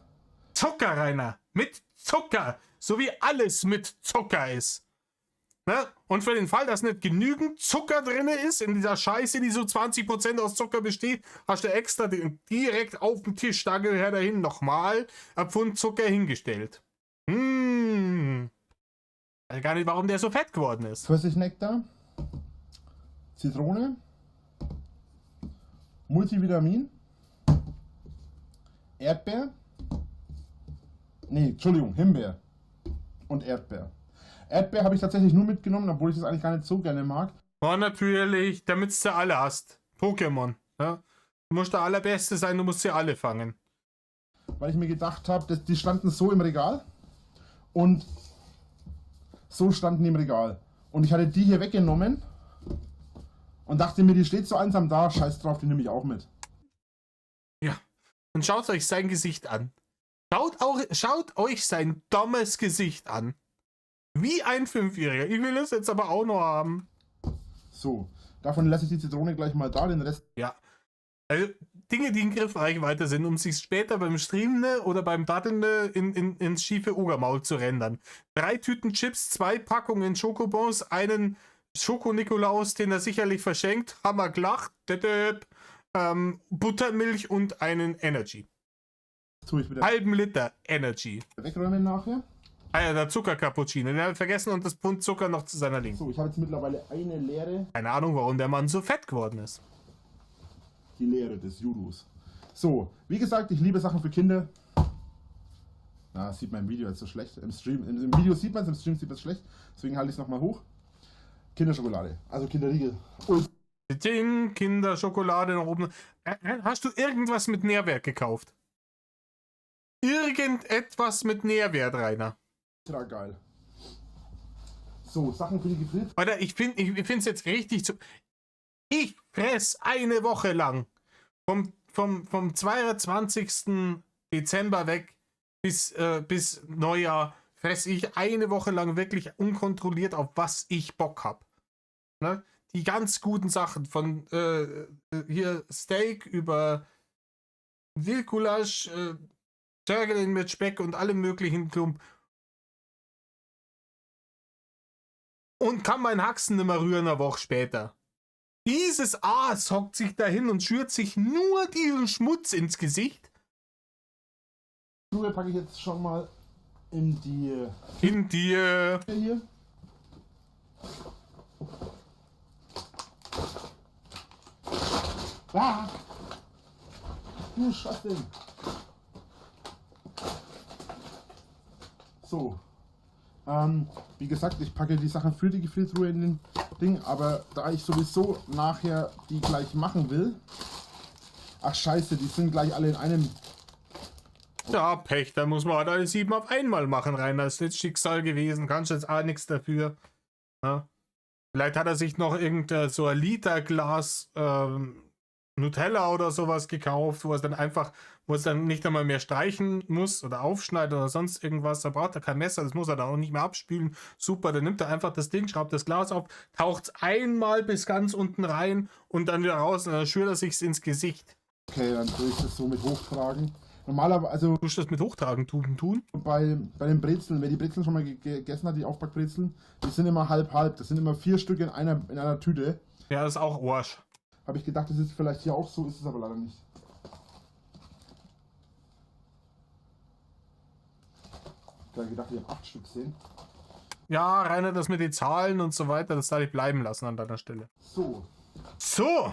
Zucker, Rainer. Mit Zucker. So wie alles mit Zucker ist. Ne? Und für den Fall, dass nicht genügend Zucker drin ist, in dieser Scheiße, die so 20% aus Zucker besteht, hast du extra direkt auf dem Tisch, da gehört dahin, nochmal ein Pfund Zucker hingestellt. Ich weiß gar nicht, warum der so fett geworden ist. Pfirsichnektar. Zitrone. Multivitamin. Erdbeer. Nee, Entschuldigung, Himbeer. Und Erdbeer. Erdbeer habe ich tatsächlich nur mitgenommen, obwohl ich das eigentlich gar nicht so gerne mag. Oh, natürlich, damit du alle hast. Pokémon. Ja? Du musst der Allerbeste sein, du musst sie alle fangen. Weil ich mir gedacht habe, die standen so im Regal. Und so standen die im Regal. Und ich hatte die hier weggenommen. Und dachte mir, die steht so einsam da. Scheiß drauf, die nehme ich auch mit. Ja. Und schaut euch sein Gesicht an. Schaut euch sein dummes Gesicht an. Wie ein Fünfjähriger. Ich will es jetzt aber auch noch haben. So, davon lasse ich die Zitrone gleich mal da, den Rest. Ja. Also, Dinge, die in Griffreichweite sind, um sich später beim Streamen oder beim Daddeln ins schiefe Ogermaul zu rendern. 3 Tüten Chips, 2 Packungen Schokobons, einen Schoko-Nikolaus, den er sicherlich verschenkt. Hammer gelacht. Buttermilch und einen Energy. Tue ich wieder Halben Liter Energy. wegräumen nachher. Ah ja, der Zucker-Cappuccino. Den hat er vergessen und das Pfund Zucker noch zu seiner Linken. So, ich habe jetzt mittlerweile eine leere. Keine Ahnung, warum der Mann so fett geworden ist. Die Leere des Judus. So, wie gesagt, ich liebe Sachen für Kinder. Na, sieht man im Video jetzt so schlecht. Im Video sieht man es, im Stream sieht man es schlecht. Deswegen halte ich es nochmal hoch. Kinderschokolade, also Kinderriegel. Ding, Kinderschokolade nach oben. Hast du irgendwas mit Nährwert gekauft? Irgendetwas mit Nährwert, Rainer? Ultra geil. So, Sachen für die Gefriert. Alter, ich finde es jetzt richtig zu. Ich fress eine Woche lang vom 22. Dezember weg bis Neujahr fresse ich eine Woche lang wirklich unkontrolliert, auf was ich Bock habe. Ne? Die ganz guten Sachen von hier Steak über Wildgulasch, Törgeln mit Speck und allem möglichen Klump. Und kann mein Haxen nicht mehr rühren eine Woche später. Dieses Aas hockt sich dahin und schürt sich nur diesen Schmutz ins Gesicht. Schuhe packe ich jetzt schon mal in die Hier. Ah! Du Scheiße! So. Wie gesagt, ich packe die Sachen für die Gefriertruhe in den Ding, aber da ich sowieso nachher die gleich machen will. Ach scheiße, die sind gleich alle in einem. Ja, Pech, da muss man halt alle 7 auf einmal machen, Rainer. Das ist jetzt Schicksal gewesen, kannst jetzt auch nichts dafür. Ja. Vielleicht hat er sich noch irgendein so ein Literglas Nutella oder sowas gekauft, wo es dann nicht einmal mehr streichen muss oder aufschneiden oder sonst irgendwas. Da braucht er kein Messer, das muss er dann auch nicht mehr abspülen. Super, dann nimmt er einfach das Ding, schraubt das Glas auf, taucht es einmal bis ganz unten rein und dann wieder raus und dann schürt er sich's ins Gesicht. Okay, dann tue ich das so mit hochtragen. Normalerweise, also Tust du das mit hochtragen tun? bei den Brezeln, wer die Brezeln schon mal gegessen hat, die Aufbackbrezeln, die sind immer halb-halb. Das sind immer 4 Stück in einer Tüte. Ja, das ist auch Arsch. Habe ich gedacht, das ist vielleicht hier auch so, ist es aber leider nicht. Ich habe gedacht, wir haben 8 Stück sehen. Ja, Rainer, das mit den Zahlen und so weiter, das darf ich bleiben lassen an deiner Stelle. So. So!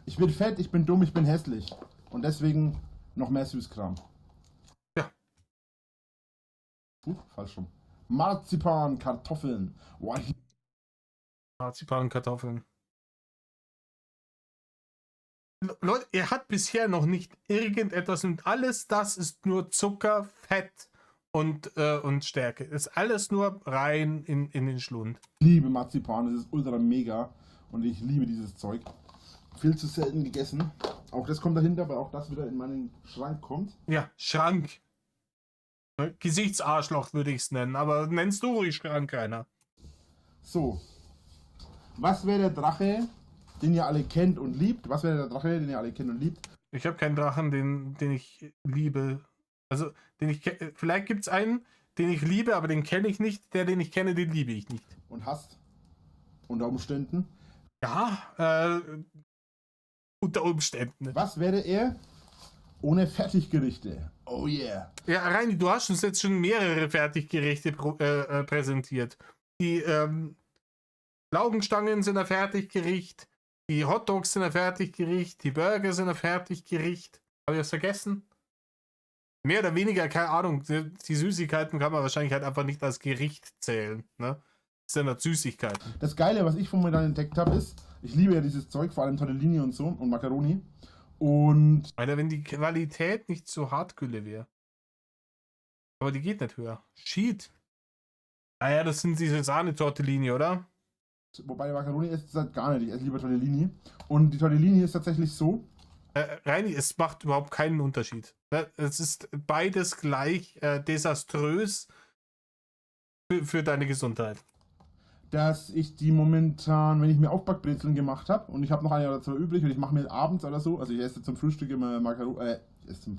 Ich bin fett, ich bin dumm, ich bin hässlich. Und deswegen noch mehr Süßkram. Ja. Falsch rum. Marzipan, Kartoffeln. Boah, Marzipan, Kartoffeln. Leute, er hat bisher noch nicht irgendetwas und alles das ist nur Zucker, Fett und Stärke. Ist alles nur rein in den Schlund. ich liebe Marzipan, das ist ultra mega. Und ich liebe dieses Zeug. Viel zu selten gegessen. Auch das kommt dahinter, weil auch das wieder in meinen Schrank kommt. Ja, Schrank. Gesichtsarschloch würde ich es nennen, aber nennst du ruhig Schrank, Rainer. So. Was wäre der Drache, den ihr alle kennt und liebt? Was wäre der Drache, den ihr alle kennt und liebt? Ich habe keinen Drachen, den ich liebe. Also, vielleicht gibt es einen, den ich liebe, aber den kenne ich nicht. Der, den ich kenne, den liebe ich nicht. Und hasst? Unter Umständen. Ja, unter Umständen. Was wäre er ohne Fertiggerichte? Oh yeah. Ja, Reini, du hast uns jetzt schon mehrere Fertiggerichte präsentiert. Die Laugenstangen sind ein Fertiggericht, die Hotdogs sind ein Fertiggericht, die Burger sind ein Fertiggericht. Habe ich das vergessen? Mehr oder weniger, keine Ahnung. Die Süßigkeiten kann man wahrscheinlich halt einfach nicht als Gericht zählen. Ne? Das sind halt Süßigkeiten. Das Geile, was ich von mir dann entdeckt habe, ist, ich liebe ja dieses Zeug, vor allem Tortellini und so und Macaroni. Und Alter, wenn die Qualität nicht so Hartgülle wäre. Aber die geht nicht höher. Shit. Ah ja, das sind diese Sahne-Tortellini, oder? wobei Macaroni esse ich halt gar nicht, ich esse lieber Tortellini. Und die Tortellini ist tatsächlich so. Reini, es macht überhaupt keinen Unterschied. Es ist beides gleich desaströs für deine Gesundheit. Dass ich die momentan, wenn ich mir Aufbackbrezeln gemacht habe und ich habe noch eine oder zwei übrig und ich mache mir abends oder so, also ich esse zum Frühstück immer Macaroni, ich esse zum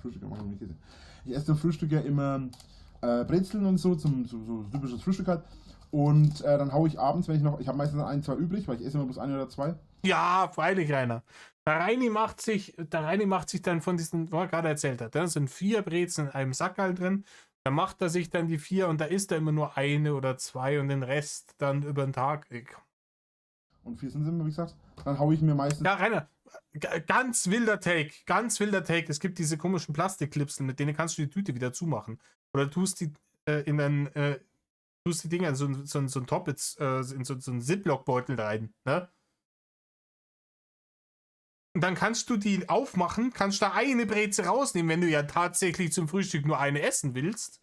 Frühstück ja immer Brezeln und so, so typisches Frühstück halt. Und dann haue ich abends, wenn ich habe meistens ein, zwei übrig, weil ich esse immer bloß eine oder zwei. Ja, freilich, Rainer. Der Reini macht sich dann von diesen, was er gerade erzählt hat, da sind 4 Brezeln in einem Sackerl drin. Dann macht er sich dann die 4 und da isst er immer nur eine oder 2 und den Rest dann über den Tag. Und 4 sind es immer, wie gesagt. Dann haue ich mir meistens. Ja, Rainer, ganz wilder Take, ganz wilder Take. Es gibt diese komischen Plastikklipsen, mit denen kannst du die Tüte wieder zumachen. Oder tust die in ein tust die Dinger in so ein Top, in so einen Ziploc-Beutel rein, ne? Und dann kannst du die aufmachen, kannst da eine Breze rausnehmen, wenn du ja tatsächlich zum Frühstück nur eine essen willst.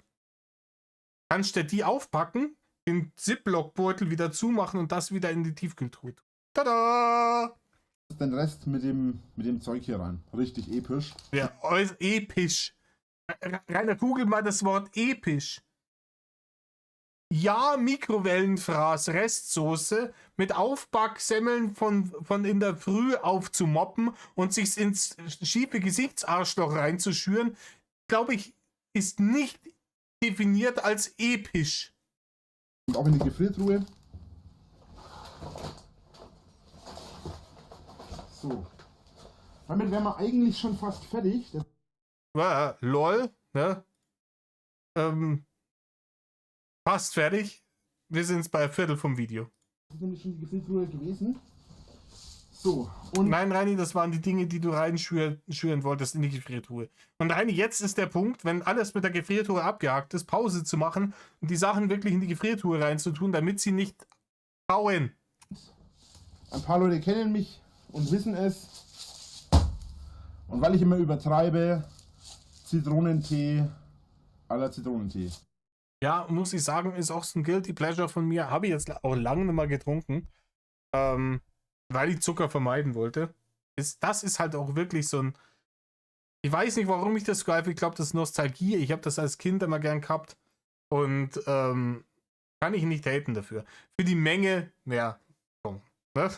Kannst du die aufpacken, den Ziploc-Beutel wieder zumachen und das wieder in die Tiefkühltruhe. Tada! Den Rest mit dem Zeug hier rein. Richtig episch. Ja, episch. Rainer, google mal das Wort episch. Ja, Mikrowellenfraß Restsoße mit Aufbacksemmeln von in der Früh aufzumoppen und sich ins schiefe Gesichtsarschloch reinzuschüren, glaube ich, ist nicht definiert als episch. Und auch in die Gefriertruhe. So. Damit wären wir eigentlich schon fast fertig. Ja, lol, ne? Fast fertig. Wir sind bei Viertel vom Video. Das ist nämlich schon die Gefriertruhe gewesen. So. Und Nein, Reini, das waren die Dinge, die du reinschüren wolltest in die Gefriertruhe. Und Reini, jetzt ist der Punkt, wenn alles mit der Gefriertruhe abgehakt ist, Pause zu machen und die Sachen wirklich in die Gefriertruhe reinzutun, damit sie nicht bauen. ein paar Leute kennen mich und wissen es. Und weil ich immer übertreibe, Zitronentee à la Zitronentee. Ja, muss ich sagen, ist auch so ein Guilty Pleasure von mir. Habe ich jetzt auch lange nicht mal getrunken, weil ich Zucker vermeiden wollte. Das ist halt auch wirklich so ein... Ich weiß nicht, warum ich das greife. Ich glaube, das ist Nostalgie. Ich habe das als Kind immer gern gehabt. Und kann ich nicht haten dafür. Für die Menge, ja, komm. Ne?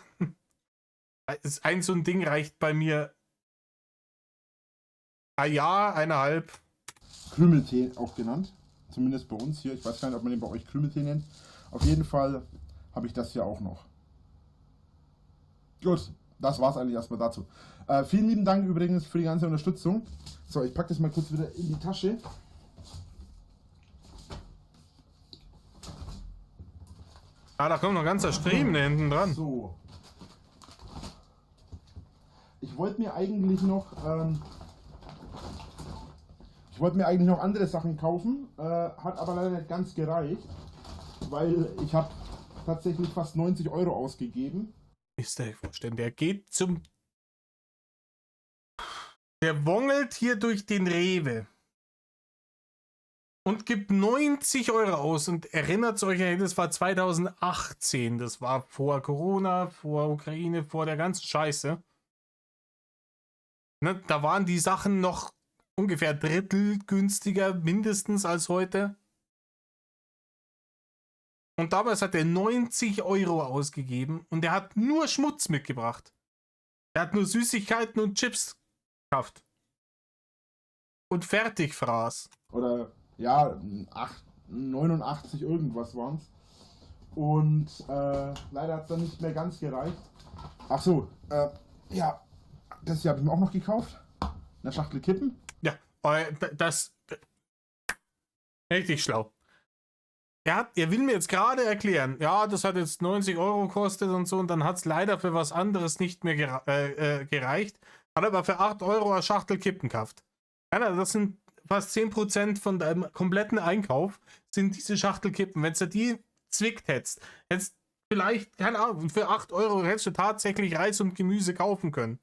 So ein Ding reicht bei mir ein Jahr, 1,5. Krümeltee auch genannt. Zumindest bei uns hier. Ich weiß gar nicht, ob man den bei euch Krümeltee nennt. Auf jeden Fall habe ich das hier auch noch. Gut, das war es eigentlich erstmal dazu. Vielen lieben Dank übrigens für die ganze Unterstützung. So, ich packe das mal kurz wieder in die Tasche. Ah, da kommt noch ein ganzer Stream hinten dran. So. Ich wollte mir eigentlich noch andere Sachen kaufen, hat aber leider nicht ganz gereicht, weil ich habe tatsächlich fast 90 € ausgegeben. Ist der vorstellen, der geht zum... Der wongelt hier durch den Rewe und gibt 90 € aus und erinnert euch, das war 2018, das war vor Corona, vor Ukraine, vor der ganzen Scheiße. Ne, da waren die Sachen noch ungefähr Drittel günstiger mindestens als heute. Und damals hat er 90 € ausgegeben und er hat nur Schmutz mitgebracht. Er hat nur Süßigkeiten und Chips gekauft. Und Fertigfraß. Oder ja, 89 irgendwas waren es. Und leider hat es dann nicht mehr ganz gereicht. Ach so, ja, das hier habe ich mir auch noch gekauft. Eine Schachtel Kippen. Ja, das... Richtig schlau. Er will mir jetzt gerade erklären, ja, das hat jetzt 90 € gekostet und so, und dann hat es leider für was anderes nicht mehr gereicht. Hat aber für 8 € eine Schachtel Kippen gekauft. Ja, das sind fast 10% von deinem kompletten Einkauf, sind diese Schachtelkippen. Wenn du die zwickt hättest, vielleicht, keine Ahnung, für 8 € hättest du tatsächlich Reis und Gemüse kaufen können.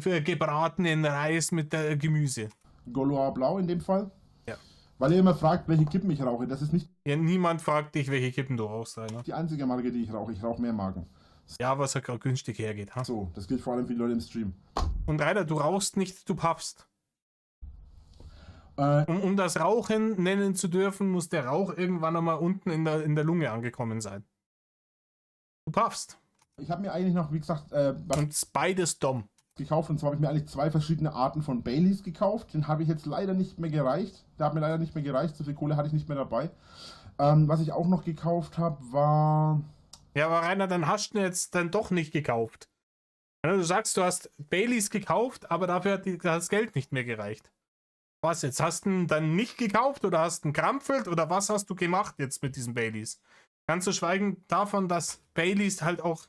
Für gebratenen Reis mit Gemüse. Gaulois Blau in dem Fall. Ja. Weil ihr immer fragt, welche Kippen ich rauche. Das ist nicht Ja, niemand fragt dich, welche Kippen du rauchst, Rainer. die einzige Marke, die ich rauche. Ich rauche mehr Marken. Ja, was ja gerade günstig hergeht. Ha? So, das gilt vor allem für die Leute im Stream. Und Rainer, du rauchst nicht, du puffst. Um das Rauchen nennen zu dürfen, muss der Rauch irgendwann einmal unten in der Lunge angekommen sein. Du puffst. Ich habe mir eigentlich noch, wie gesagt, Und beides dumm. gekauft. Und zwar habe ich mir eigentlich 2 verschiedene Arten von Baileys gekauft. Den habe ich jetzt leider nicht mehr gereicht. Der hat mir leider nicht mehr gereicht. So viel Kohle hatte ich nicht mehr dabei. Was ich auch noch gekauft habe, war... Ja, aber Rainer, dann hast du ihn jetzt dann doch nicht gekauft. Du sagst, du hast Baileys gekauft, aber dafür hat das Geld nicht mehr gereicht. Was jetzt? Hast du ihn dann nicht gekauft oder hast du ihn krampfelt oder was hast du gemacht jetzt mit diesen Baileys? Ganz zu schweigen davon, dass Baileys halt auch...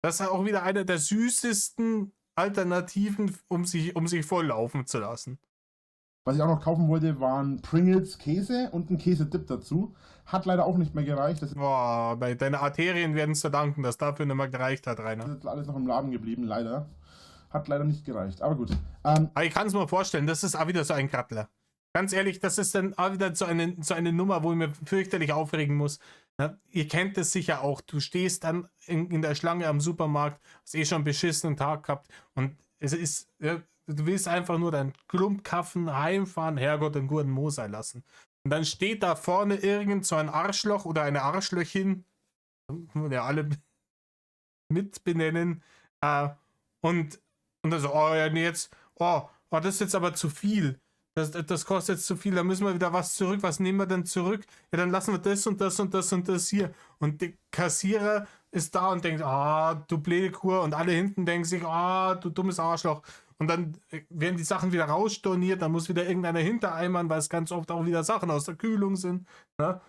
Das ist auch wieder eine der süßesten Alternativen, um sich volllaufen zu lassen. Was ich auch noch kaufen wollte, waren Pringles Käse und ein Käsedip dazu. Hat leider auch nicht mehr gereicht. Das Boah, deine Arterien werden es dir danken, dass dafür nicht mehr gereicht hat, Rainer. ist alles noch im Laden geblieben, leider. Hat leider nicht gereicht, aber gut. Aber ich kann es mir vorstellen, das ist auch wieder so ein Krattler. Ganz ehrlich, das ist dann auch wieder so eine Nummer, wo ich mir fürchterlich aufregen muss. Ja, ihr kennt es sicher auch. Du stehst dann in der Schlange am Supermarkt, hast schon einen beschissenen Tag gehabt und es ist, ja, du willst einfach nur deinen Klumpkaffen heimfahren, Herrgott, einen guten Mo sein lassen. Und dann steht da vorne irgend so ein Arschloch oder eine Arschlöchin, ja alle mit benennen, und dann so, oh ja, nee, jetzt, das ist jetzt aber zu viel. Das kostet jetzt zu viel, da müssen wir wieder was zurück. Was nehmen wir denn zurück? Ja, dann lassen wir das und das und das und das hier. Und der Kassierer ist da und denkt, du blöde Kur. Und alle hinten denken sich, du dummes Arschloch. Und dann werden die Sachen wieder rausstorniert, dann muss wieder irgendeiner hintereimern, weil es ganz oft auch wieder Sachen aus der Kühlung sind, ne?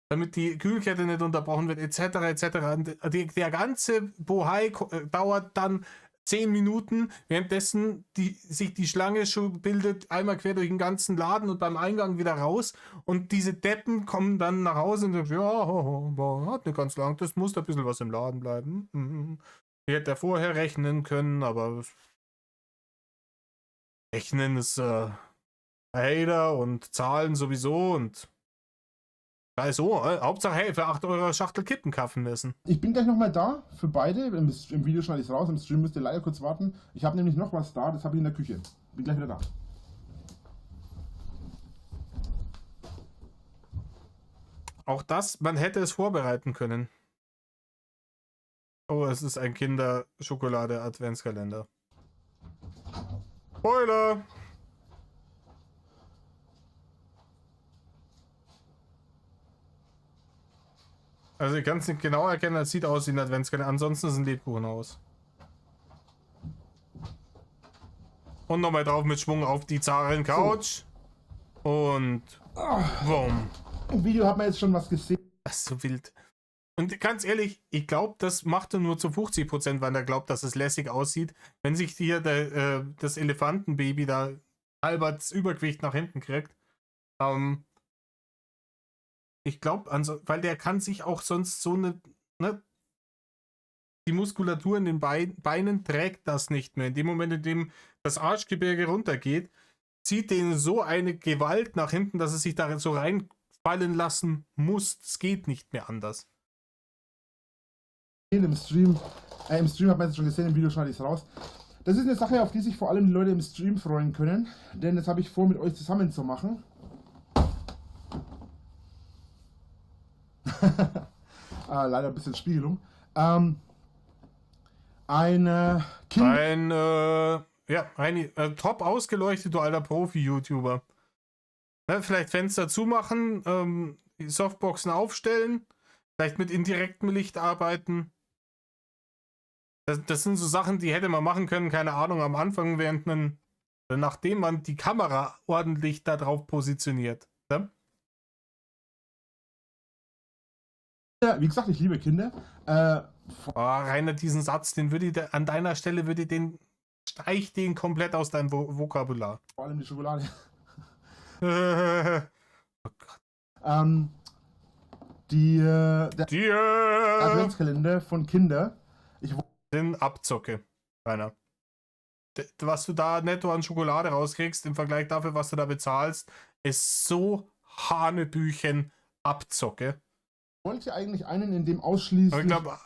Damit die Kühlkette nicht unterbrochen wird, etc. etc. Und der ganze Bohai dauert dann 10 Minuten, währenddessen sich die Schlange schon bildet, einmal quer durch den ganzen Laden und beim Eingang wieder raus. Und diese Deppen kommen dann nach Hause und sagen, ja, hat nicht ganz lang, das muss da ein bisschen was im Laden bleiben. Ich hätte ja vorher rechnen können, aber Rechnen ist Hater und Zahlen sowieso und so, Hauptsache, hey, für 8 Euro Schachtel Kippenkaffen essen. Ich bin gleich nochmal da für beide. Im Video schneide ich es raus, im Stream müsst ihr leider kurz warten. Ich habe nämlich noch was da, das habe ich in der Küche. Bin gleich wieder da. Auch das, man hätte es vorbereiten können. Oh, es ist ein Kinder-Schokolade-Adventskalender. Spoiler! Also ich kann es nicht genau erkennen, es sieht aus wie ein Adventskalender. Ansonsten ist es ein Lebkuchenhaus. Und nochmal drauf mit Schwung auf die Zaren-Couch. So. Und wumm. Im Video hat man jetzt schon was gesehen. Das ist so wild. Und ganz ehrlich, ich glaube, das macht er nur zu 50%, weil er glaubt, dass es lässig aussieht. Wenn sich hier das Elefantenbaby da halber das Übergewicht nach hinten kriegt. Ich glaube, weil der kann sich auch sonst so eine, ne, die Muskulatur in den Beinen trägt das nicht mehr. In dem Moment, in dem das Arschgebirge runtergeht, zieht den so eine Gewalt nach hinten, dass es sich da so reinfallen lassen muss. Es geht nicht mehr anders. Im Stream hat man es schon gesehen, im Video schneide ich es raus. Das ist eine Sache, auf die sich vor allem die Leute im Stream freuen können, denn das habe ich vor, mit euch zusammen zu machen. Leider ein bisschen Spiegelung. Top ausgeleuchtet, du alter Profi-YouTuber. Ne, vielleicht Fenster zumachen, die Softboxen aufstellen, vielleicht mit indirektem Licht arbeiten. Das sind so Sachen, die hätte man machen können, keine Ahnung, am Anfang, nachdem man die Kamera ordentlich da drauf positioniert. Ne? Ja, wie gesagt, ich liebe Kinder. Rainer, diesen Satz, an deiner Stelle streich den komplett aus deinem Vokabular. Vor allem die Schokolade. Oh Gott. Der Adventskalender von Kinder. Sind Abzocke, Rainer. Was du da netto an Schokolade rauskriegst, im Vergleich dafür, was du da bezahlst, ist so Hanebüchen Abzocke. Ich wollte eigentlich einen, in dem ausschließlich... Aber ich glaube,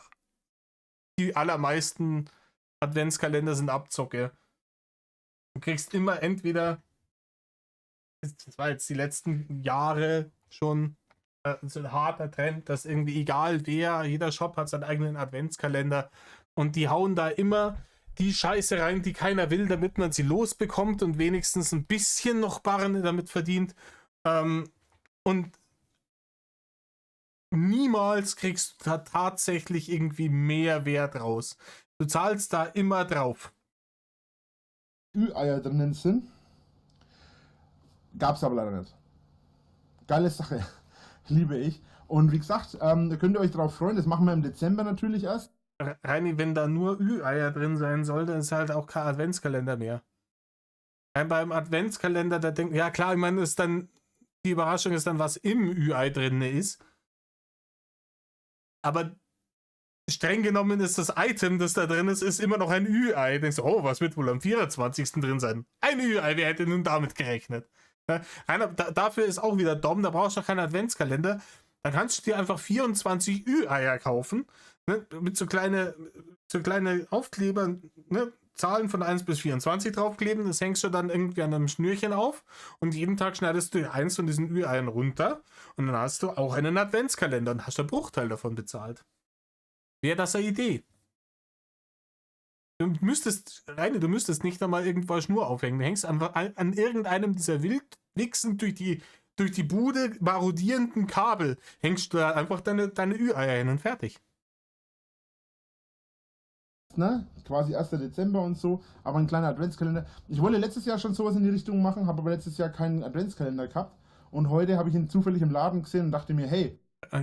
die allermeisten Adventskalender sind Abzocke. Du kriegst immer entweder, das war jetzt die letzten Jahre schon so ein harter Trend, dass irgendwie egal wer, jeder Shop hat seinen eigenen Adventskalender und die hauen da immer die Scheiße rein, die keiner will, damit man sie losbekommt und wenigstens ein bisschen noch Barren damit verdient. Und niemals kriegst du da tatsächlich irgendwie mehr Wert raus. Du zahlst da immer drauf. Ü-Eier drinnen sind. Gab's aber leider nicht. Geile Sache. Liebe ich. Und wie gesagt, da könnt ihr euch drauf freuen. Das machen wir im Dezember natürlich erst. Reini, wenn da nur Ü-Eier drin sein soll, dann ist halt auch kein Adventskalender mehr. Beim Adventskalender, da denkt, ja klar, ich meine, ist dann, die Überraschung ist dann, was im Ü-Ei drin ist. Aber streng genommen ist das Item, das da drin ist immer noch ein Ü-Ei. Denkst du, oh, was wird wohl am 24. drin sein? Ein Ü-Ei, wer hätte nun damit gerechnet? Ja, dafür ist auch wieder dumm, da brauchst du noch keinen Adventskalender. Dann kannst du dir einfach 24 Ü-Eier kaufen, ne, mit so kleine Aufkleber, ne, Zahlen von 1 bis 24 draufkleben, das hängst du dann irgendwie an einem Schnürchen auf und jeden Tag schneidest du eins von diesen Ü-Eiern runter und dann hast du auch einen Adventskalender und hast einen Bruchteil davon bezahlt. Wäre das eine Idee? Du müsstest nicht einmal irgendwo eine Schnur aufhängen. Du hängst einfach an irgendeinem dieser wildwichsen durch die Bude marodierenden Kabel, hängst du da einfach deine Ü-Eier hin und fertig. Ne? Quasi 1. Dezember und so, aber ein kleiner Adventskalender. Ich wollte letztes Jahr schon sowas in die Richtung machen, habe aber letztes Jahr keinen Adventskalender gehabt. Und heute habe ich ihn zufällig im Laden gesehen und dachte mir, hey.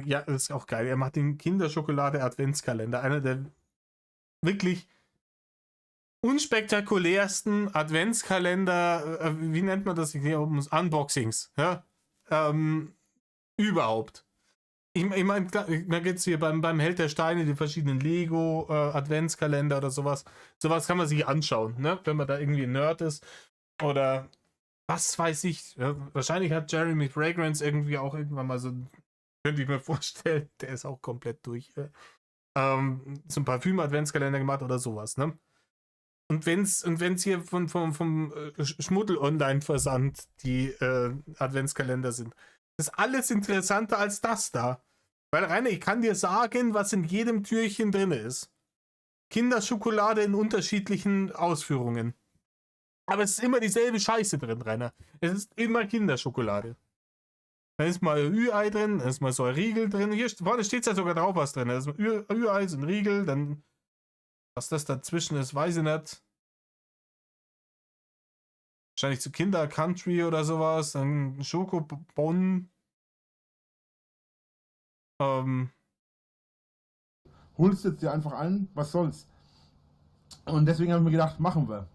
Ja, das ist auch geil. Er macht den Kinderschokolade-Adventskalender. Einer der wirklich unspektakulärsten Adventskalender, wie nennt man das hier oben? Unboxings, ja? Überhaupt. Ich meine, da gibt es hier beim Held der Steine die verschiedenen Lego Adventskalender oder sowas. Sowas kann man sich anschauen, ne? Wenn man da irgendwie ein Nerd ist. Oder was weiß ich. Ja? Wahrscheinlich hat Jeremy Fragrance irgendwie auch irgendwann mal so, könnte ich mir vorstellen, der ist auch komplett durch. So ein Parfüm-Adventskalender gemacht oder sowas, ne? Und wenn's hier vom Schmuddel-Online-Versand die Adventskalender sind, ist alles interessanter als das da. Weil, Rainer, ich kann dir sagen, was in jedem Türchen drin ist. Kinderschokolade in unterschiedlichen Ausführungen. Aber es ist immer dieselbe Scheiße drin, Rainer. Es ist immer Kinderschokolade. Da ist mal Ü-Ei drin, da ist mal so ein Riegel drin. Hier vorne steht ja sogar drauf, was drin ist. Ü-Ei, so ein Riegel, dann was das dazwischen ist, weiß ich nicht. Wahrscheinlich zu Kinder Country oder sowas. Dann Schokobon. Holst jetzt dir einfach ein, was soll's. Und deswegen habe ich mir gedacht, machen wir.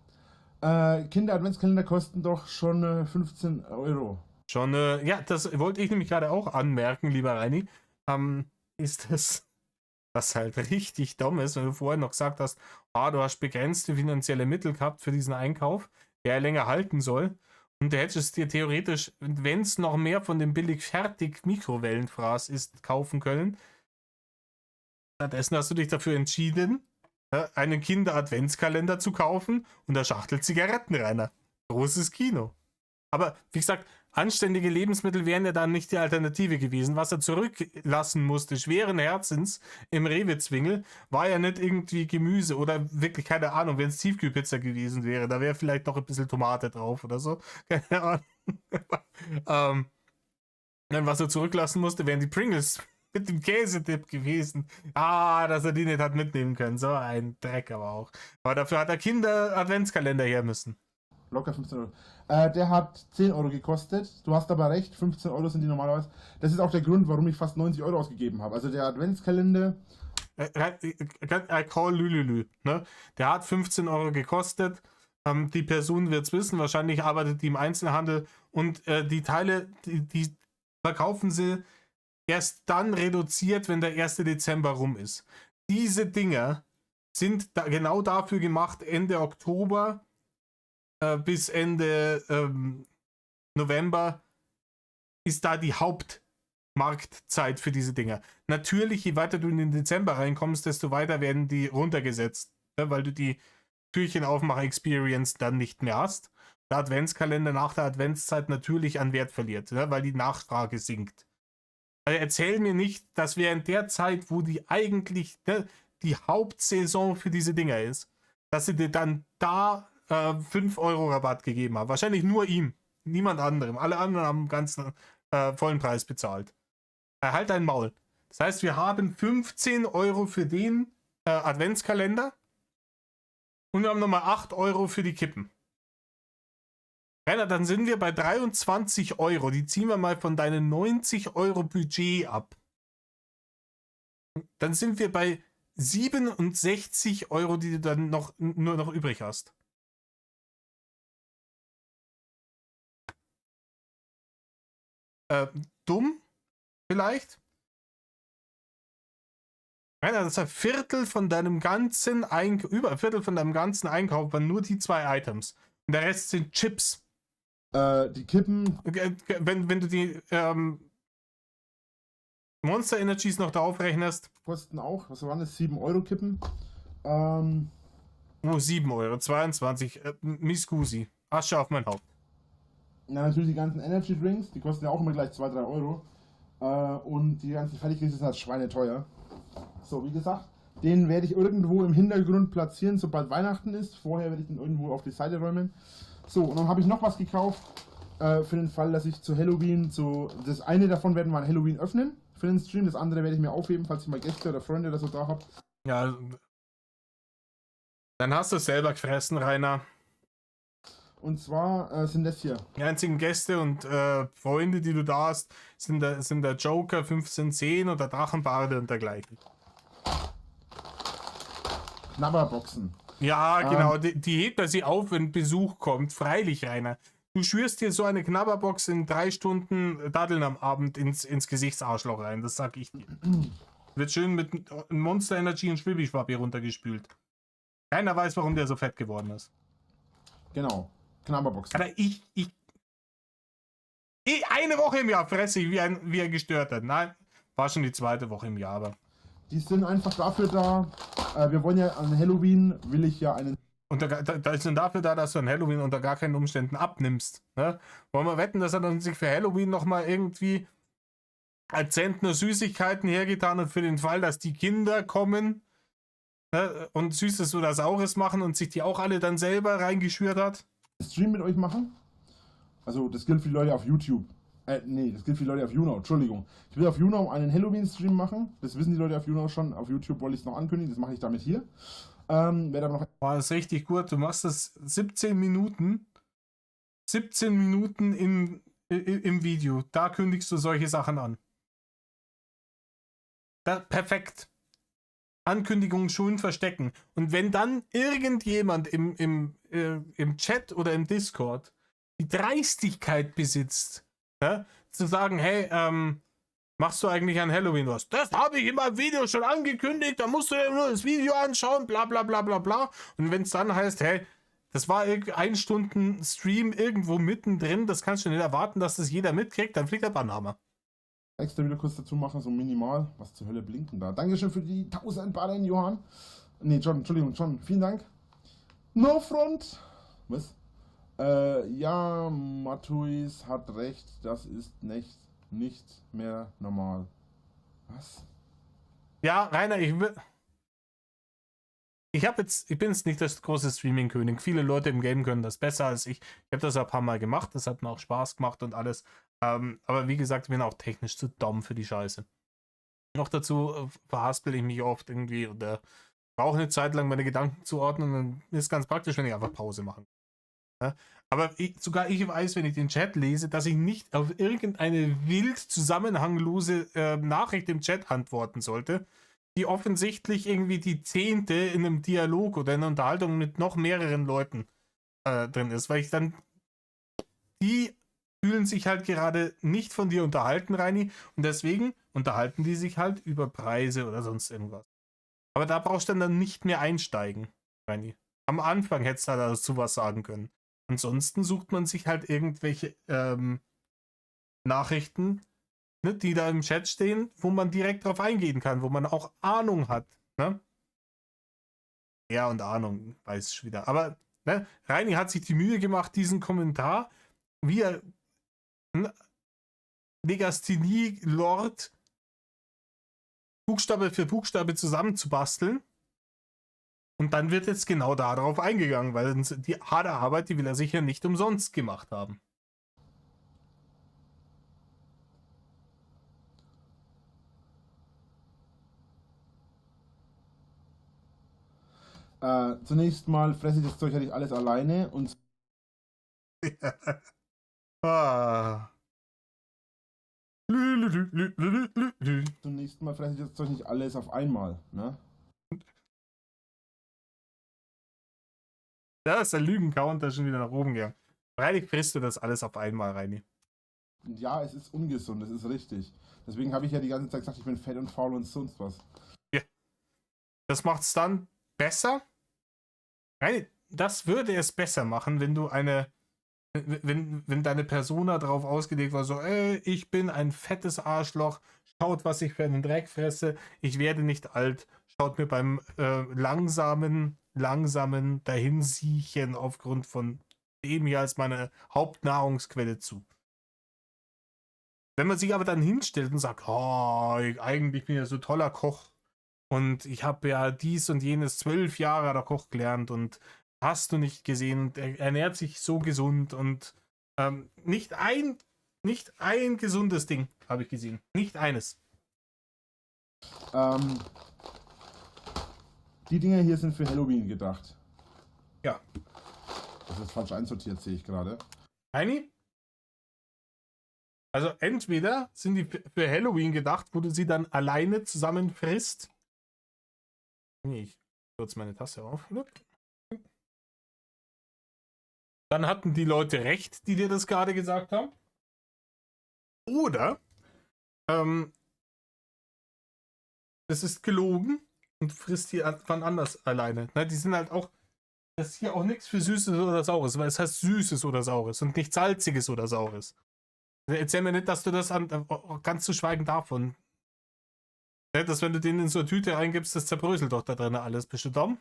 Kinder-Adventskalender kosten doch schon 15 Euro. Schon, ja, das wollte ich nämlich gerade auch anmerken, lieber Reini. Ist das, was halt richtig dumm ist, wenn du vorher noch gesagt hast, du hast begrenzte finanzielle Mittel gehabt für diesen Einkauf, der länger halten soll. Und du hättest dir theoretisch, wenn es noch mehr von dem billig fertig Mikrowellenfraß ist, kaufen können. Stattdessen hast du dich dafür entschieden, einen Kinder-Adventskalender zu kaufen und eine Schachtel Zigaretten, Rainer. Großes Kino. Aber wie gesagt, anständige Lebensmittel wären ja dann nicht die Alternative gewesen. Was er zurücklassen musste, schweren Herzens im Rewe-Zwingel, war ja nicht irgendwie Gemüse oder wirklich, keine Ahnung, wenn es Tiefkühlpizza gewesen wäre, da wäre vielleicht noch ein bisschen Tomate drauf oder so. Keine Ahnung. Was er zurücklassen musste, wären die Pringles mit dem Käsedip gewesen. Dass er die nicht hat mitnehmen können. So ein Dreck aber auch. Aber dafür hat er Kinder-Adventskalender her müssen. Locker 15 Euro. Der hat 10 Euro gekostet. Du hast aber recht, 15 Euro sind die normalerweise. Das ist auch der Grund, warum ich fast 90 Euro ausgegeben habe. Also der Adventskalender. I call Lülülü. Ne? Der hat 15 Euro gekostet. Die Person wird es wissen. Wahrscheinlich arbeitet die im Einzelhandel. Und die Teile, die verkaufen sie erst dann reduziert, wenn der 1. Dezember rum ist. Diese Dinger sind genau dafür gemacht, Ende Oktober bis Ende November ist da die Hauptmarktzeit für diese Dinger. Natürlich, je weiter du in den Dezember reinkommst, desto weiter werden die runtergesetzt, weil du die Türchen-Aufmacher-Experience dann nicht mehr hast. Der Adventskalender nach der Adventszeit natürlich an Wert verliert, weil die Nachfrage sinkt. Also erzähl mir nicht, dass während der Zeit, wo die eigentlich die Hauptsaison für diese Dinger ist, dass sie dir dann da 5 Euro Rabatt gegeben haben. Wahrscheinlich nur ihm, niemand anderem. Alle anderen haben den ganzen vollen Preis bezahlt. Halt dein Maul. Das heißt, wir haben 15 Euro für den Adventskalender und wir haben nochmal 8 Euro für die Kippen. Rainer, dann sind wir bei 23 Euro. Die ziehen wir mal von deinem 90 Euro Budget ab. Dann sind wir bei 67 Euro, die du dann nur noch übrig hast. dumm, vielleicht. Nein, das ist ein Viertel von deinem ganzen über ein Viertel von deinem ganzen Einkauf waren nur die 2 Items. Und der Rest sind Chips. Die Kippen. Wenn du die Monster Energies noch drauf rechnest. Kosten auch, was waren das? 7 Euro Kippen. 7 Euro, 22. Miscusi. Asche auf mein Haupt. Ja, natürlich die ganzen Energy Drinks, die kosten ja auch immer gleich 2, 3 Euro. Und die ganzen Fertiggerichte sind halt schweineteuer. So, wie gesagt, den werde ich irgendwo im Hintergrund platzieren, sobald Weihnachten ist. Vorher werde ich den irgendwo auf die Seite räumen. So, und dann habe ich noch was gekauft, für den Fall, dass ich zu Halloween, das eine davon werden wir an Halloween öffnen, für den Stream, das andere werde ich mir aufheben, falls ich mal Gäste oder Freunde oder so da habe. Ja, dann hast du es selber gefressen, Rainer. Und zwar sind das hier. Die einzigen Gäste und Freunde, die du da hast, sind der Joker 1510 oder Drachenbarde und dergleichen. Knabberboxen. Ja, genau. Die hebt er sie auf, wenn Besuch kommt. Freilich, Rainer. Du schürst dir so eine Knabberbox in 3 Stunden Daddeln am Abend ins Gesichtsarschloch rein. Das sag ich dir. Wird schön mit Monster Energy und Schwibbischwabbi runtergespült. Keiner weiß, warum der so fett geworden ist. Genau. Knabberboxen. Aber ich eine Woche im Jahr fresse ich wie ein Gestörter. Nein, war schon die 2. Woche im Jahr, aber. Die sind einfach dafür da. Wir wollen ja an Halloween, will ich ja einen. Und da ist dann dafür da, dass du an Halloween unter gar keinen Umständen abnimmst. Ne? Wollen wir wetten, dass er dann sich für Halloween nochmal irgendwie ein Zentner Süßigkeiten hergetan hat für den Fall, dass die Kinder kommen, ne? Und Süßes oder Saures machen und sich die auch alle dann selber reingeschürt hat? Stream mit euch machen. Also das gilt für die Leute auf YouTube. Nee, das gilt für die Leute auf YouNow, Entschuldigung. Ich will auf YouNow einen Halloween-Stream machen. Das wissen die Leute auf YouNow schon. Auf YouTube wollte ich es noch ankündigen, das mache ich damit hier. Werde aber noch. War das richtig gut. Du machst das 17 Minuten. 17 Minuten im Video. Da kündigst du solche Sachen an. Perfekt. Ankündigungen schön verstecken. Und wenn dann irgendjemand im Chat oder im Discord die Dreistigkeit besitzt, ja, zu sagen, hey, machst du eigentlich an Halloween was? Das habe ich in meinem Video schon angekündigt, da musst du dir nur das Video anschauen, bla bla bla bla bla. Und wenn es dann heißt, hey, das war 1 Stunden Stream irgendwo mittendrin, das kannst du nicht erwarten, dass das jeder mitkriegt, dann fliegt der Bannhammer. Extra wieder kurz dazu machen, so minimal. Was zur Hölle blinken da? Dankeschön für die 1000 Barren, Johann. Nee, John, Entschuldigung, John, vielen Dank. No Front. Was? Ja, Matuis hat recht, das ist nicht mehr normal. Was? Ja, Rainer, ich bin jetzt nicht das große Streaming-König. Viele Leute im Game können das besser als ich. Ich habe das ein paar Mal gemacht, das hat mir auch Spaß gemacht und alles. Aber wie gesagt, ich bin auch technisch zu dumm für die Scheiße. Noch dazu verhaspel ich mich oft irgendwie oder brauche eine Zeit lang meine Gedanken zu ordnen. Dann ist ganz praktisch, wenn ich einfach Pause mache. Ja? Aber sogar ich weiß, wenn ich den Chat lese, dass ich nicht auf irgendeine wild zusammenhanglose Nachricht im Chat antworten sollte, die offensichtlich irgendwie die 10. in einem Dialog oder in einer Unterhaltung mit noch mehreren Leuten drin ist, weil ich dann die fühlen sich halt gerade nicht von dir unterhalten, Reini, und deswegen unterhalten die sich halt über Preise oder sonst irgendwas. Aber da brauchst du dann nicht mehr einsteigen, Reini. Am Anfang hättest du da dazu was sagen können. Ansonsten sucht man sich halt irgendwelche Nachrichten, ne, die da im Chat stehen, wo man direkt drauf eingehen kann, wo man auch Ahnung hat. Ne? Ja, und Ahnung, weiß ich wieder. Aber ne, Reini hat sich die Mühe gemacht, diesen Kommentar, wie er Legasthenie Lord Buchstabe für Buchstabe zusammenzubasteln. Und dann wird jetzt genau darauf eingegangen, weil die harte Arbeit, die will er sicher nicht umsonst gemacht haben. Zunächst mal fresse ich das Zeug eigentlich alles alleine und Ah. zunächst mal fresse ich das Zeug nicht alles auf einmal, ne? Da ist der Lügen-Counter schon wieder nach oben gegangen. Freilich frisst du das alles auf einmal, Reini. ja, es ist ungesund, das ist richtig. Deswegen habe ich ja die ganze Zeit gesagt, ich bin fett und faul und sonst was. Ja. Das macht es dann besser. Nein, das würde es besser machen, wenn du wenn deine Persona darauf ausgelegt war, so, ich bin ein fettes Arschloch, schaut, was ich für einen Dreck fresse, ich werde nicht alt, schaut mir beim langsamen Dahinsiechen aufgrund von dem hier als meine Hauptnahrungsquelle zu. Wenn man sich aber dann hinstellt und sagt, oh, eigentlich bin ich ja so toller Koch und ich habe ja dies und jenes 12 Jahre der Koch gelernt und hast du nicht gesehen, er ernährt sich so gesund und nicht ein gesundes Ding habe ich gesehen. Nicht eines. Die Dinger hier sind für Halloween gedacht. Ja. Das ist falsch einsortiert, sehe ich gerade. Heini? Also entweder sind die für Halloween gedacht, wo du sie dann alleine zusammen frisst. Nee, ich kurz meine Tasse auf. Dann hatten die Leute recht, die dir das gerade gesagt haben. Oder es ist gelogen und du frisst die wann anders alleine. Ne, die sind halt auch, das ist hier auch nichts für Süßes oder Saures, weil es heißt Süßes oder Saures und nicht Salziges oder Saures. Erzähl mir nicht, dass du das ganz zu schweigen davon. Ne, dass wenn du den in so eine Tüte reingibst, das zerbröselt doch da drin alles. Bist du dumm?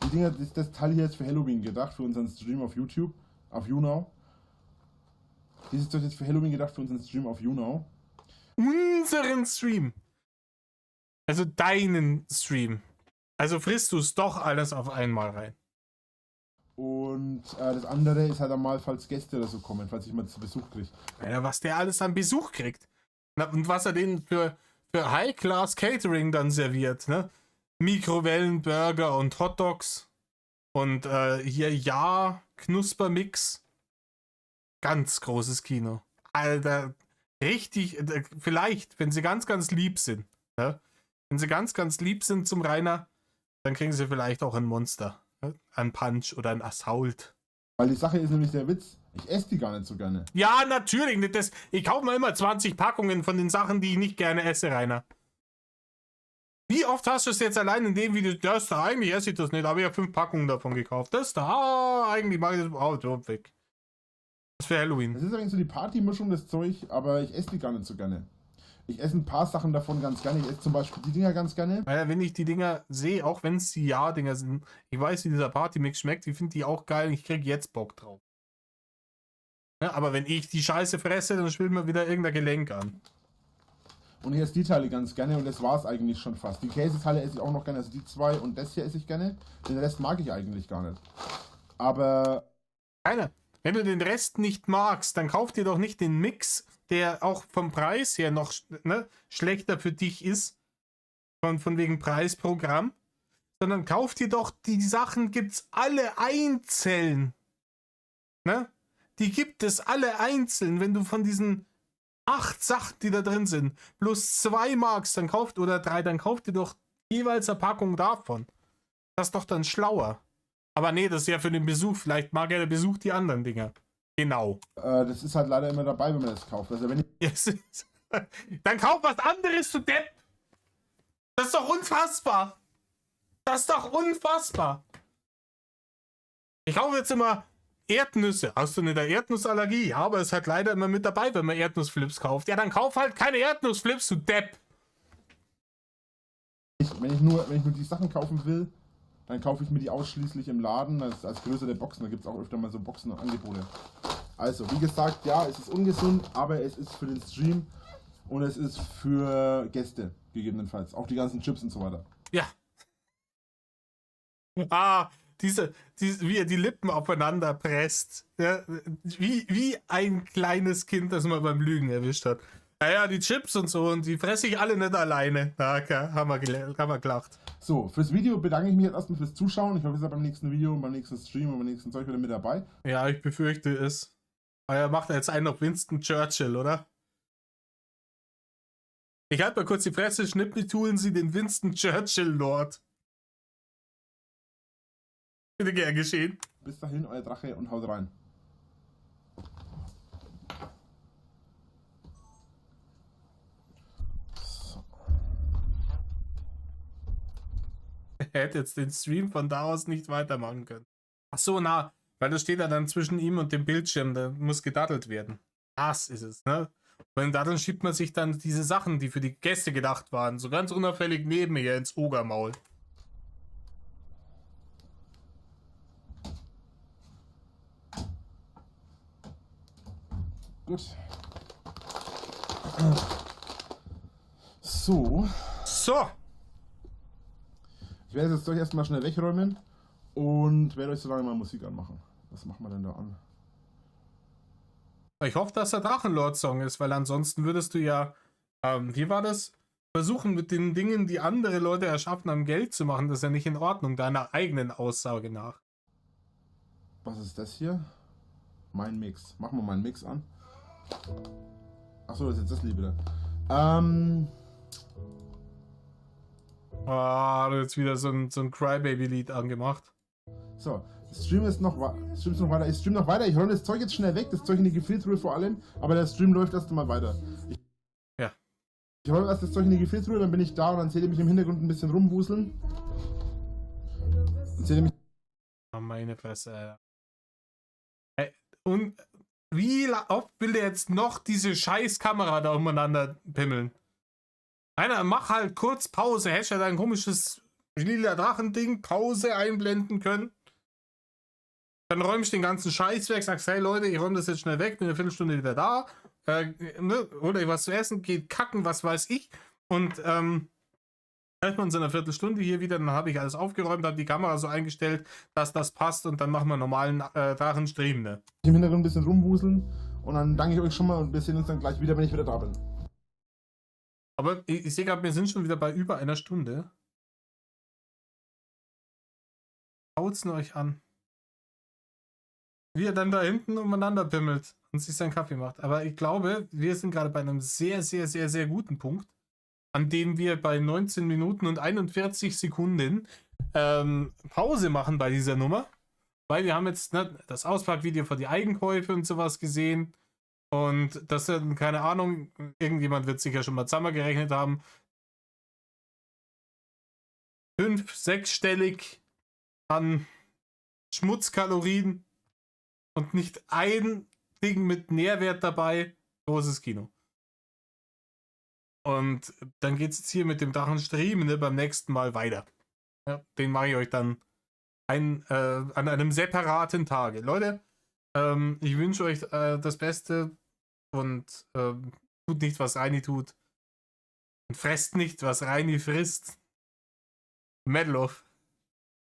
Die Dinger, das Teil hier ist für Halloween gedacht, für unseren Stream auf YouTube, auf YouNow. Dieses Zeug ist für Halloween gedacht, für unseren Stream auf YouNow. Unseren Stream. Also deinen Stream. Also frisst du es doch alles auf einmal rein. Und das andere ist halt einmal, falls Gäste oder so kommen, falls ich mal zu Besuch kriege. Ja, was der alles an Besuch kriegt. Na, und was er denen für High-Class Catering dann serviert, ne? Mikrowellenburger und Hotdogs. Und hier Knuspermix. Ganz großes Kino. Alter, richtig, vielleicht, wenn sie ganz, ganz lieb sind. Ne? Wenn sie ganz, ganz lieb sind zum Rainer, dann kriegen sie vielleicht auch ein Monster. Ne? Ein Punch oder ein Assault. Weil die Sache ist nämlich der Witz, ich esse die gar nicht so gerne. Ja, natürlich nicht. Ich kaufe mir immer 20 Packungen von den Sachen, die ich nicht gerne esse, Rainer. Wie oft hast du es jetzt allein in dem Video? Das da, eigentlich esse ich das nicht, aber ich habe 5 Packungen davon gekauft. Das da, eigentlich mag ich das Auto weg. Das ist für Halloween. Das ist eigentlich so die Partymischung, das Zeug, aber ich esse die gar nicht so gerne. Ich esse ein paar Sachen davon ganz gerne. Ich esse zum Beispiel die Dinger ganz gerne. Naja, wenn ich die Dinger sehe, auch wenn es die Ja-Dinger sind, ich weiß, wie dieser Partymix schmeckt, ich finde die auch geil, ich kriege jetzt Bock drauf. Ja, aber wenn ich die Scheiße fresse, dann schwillt mir wieder irgendein Gelenk an. Und ich esse die Teile ganz gerne und das war es eigentlich schon fast. Die Käseteile esse ich auch noch gerne, also die zwei und das hier esse ich gerne. Den Rest mag ich eigentlich gar nicht. Aber... Keiner. Wenn du den Rest nicht magst, dann kauf dir doch nicht den Mix, der auch vom Preis her noch schlechter für dich ist. Von wegen Preisprogramm. Sondern kauf dir doch, die Sachen gibt's alle einzeln. Ne? Die gibt es alle einzeln. Wenn du von diesen 8 Sachen, die da drin sind, plus 2 magst, dann kauft, oder 3, dann kauft dir doch jeweils eine Packung davon. Das ist doch dann schlauer. Aber nee, das ist ja für den Besuch. Vielleicht mag ja der Besuch die anderen Dinger. Genau. das ist halt leider immer dabei, wenn man das kauft. Also wenn ich Dann kauf was anderes, du Depp. Das ist doch unfassbar. Das ist doch unfassbar. Ich kaufe jetzt immer Erdnüsse. Hast du eine Erdnussallergie? Ja, aber es ist halt leider immer mit dabei, wenn man Erdnussflips kauft. Ja, dann kauf halt keine Erdnussflips, du Depp. wenn ich nur die Sachen kaufen will, dann kaufe ich mir die ausschließlich im Laden als größere Boxen. Da gibt es auch öfter mal so Boxen und Angebote. Also, wie gesagt, ja, es ist ungesund, aber es ist für den Stream und es ist für Gäste, gegebenenfalls. Auch die ganzen Chips und so weiter. Ja. Ah, wie er die Lippen aufeinander presst. Ja, wie ein kleines Kind, das man beim Lügen erwischt hat. Naja, die Chips und so, und die fresse ich alle nicht alleine. Na, okay, haben wir gelacht. So, fürs Video bedanke ich mich jetzt erstmal fürs Zuschauen. Ich hoffe, ihr seid beim nächsten Video und beim nächsten Stream und beim nächsten Zeug wieder mit dabei. Ja, ich befürchte es. Aber er macht jetzt einen auf Winston Churchill, oder? Ich halte mal kurz die Fresse, schnippen tun Sie den Winston Churchill Lord. Bitte gern geschehen. Bis dahin, euer Drache und haut rein. er hätte jetzt den Stream von da aus nicht weitermachen können. Ach so, na, weil das steht ja dann zwischen ihm und dem Bildschirm, da muss gedattelt werden. Das ist es, ne? Beim Datteln schiebt man sich dann diese Sachen, die für die Gäste gedacht waren, so ganz unauffällig neben mir ins Ogermaul. Gut. So. So. Ich werde jetzt euch erstmal schnell wegräumen und werde euch so lange mal Musik anmachen. Was machen wir denn da an? Ich hoffe, dass der Drachenlord-Song ist, weil ansonsten würdest du ja, wie war das? Versuchen mit den Dingen, die andere Leute erschaffen haben, Geld zu machen. Das ist ja nicht in Ordnung, deiner eigenen Aussage nach. Was ist das hier? Mein Mix. Machen wir meinen Mix an. Achso, das ist jetzt das Lied wieder. Du jetzt wieder so ein Crybaby-Lied angemacht. So, Stream ist noch weiter. Ich stream noch weiter. Ich räume das Zeug jetzt schnell weg. Das Zeug in die Gefriertruhe vor allem. Aber der Stream läuft erst mal weiter. Ja. Ich räume erst das Zeug in die Gefriertruhe, dann bin ich da und dann seht ihr mich im Hintergrund ein bisschen rumwuseln. Dann seht ihr mich. Oh, meine Fresse. Und wie oft will der jetzt noch diese scheiß Kamera da umeinander pimmeln? Einer, mach halt kurz Pause. Hätte ja dein komisches lila Drachending Pause einblenden können. Dann räumst du den ganzen Scheiß weg, sagst, hey Leute, ich räume das jetzt schnell weg, bin eine Viertelstunde wieder da. Oder was zu essen, geht kacken, was weiß ich. Und helfen wir uns in einer Viertelstunde hier wieder, dann habe ich alles aufgeräumt, habe die Kamera so eingestellt, dass das passt und dann machen wir normalen Drachenstream, ne? Im Hintergrund ein bisschen rumwuseln und dann danke ich euch schon mal und wir sehen uns dann gleich wieder, wenn ich wieder da bin. Aber ich sehe gerade, wir sind schon wieder bei über einer Stunde. Haut's euch an. Wie er dann da hinten umeinander pimmelt und sich seinen Kaffee macht. Aber ich glaube, wir sind gerade bei einem sehr, sehr, sehr, sehr guten Punkt, an dem wir bei 19 Minuten und 41 Sekunden Pause machen bei dieser Nummer. Weil wir haben jetzt das Auspackvideo für die Eigenkäufe und sowas gesehen. Und das sind, keine Ahnung, irgendjemand wird sicher schon mal zusammengerechnet haben. 5-, 6-stellig an Schmutzkalorien und nicht ein Ding mit Nährwert dabei. Großes Kino. Und dann geht es jetzt hier mit dem Drachenstream beim nächsten Mal weiter. Ja, den mache ich euch dann an einem separaten Tage. Leute, ich wünsche euch das Beste und tut nicht, was Reini tut. Und fresst nicht, was Reini frisst. Medlov.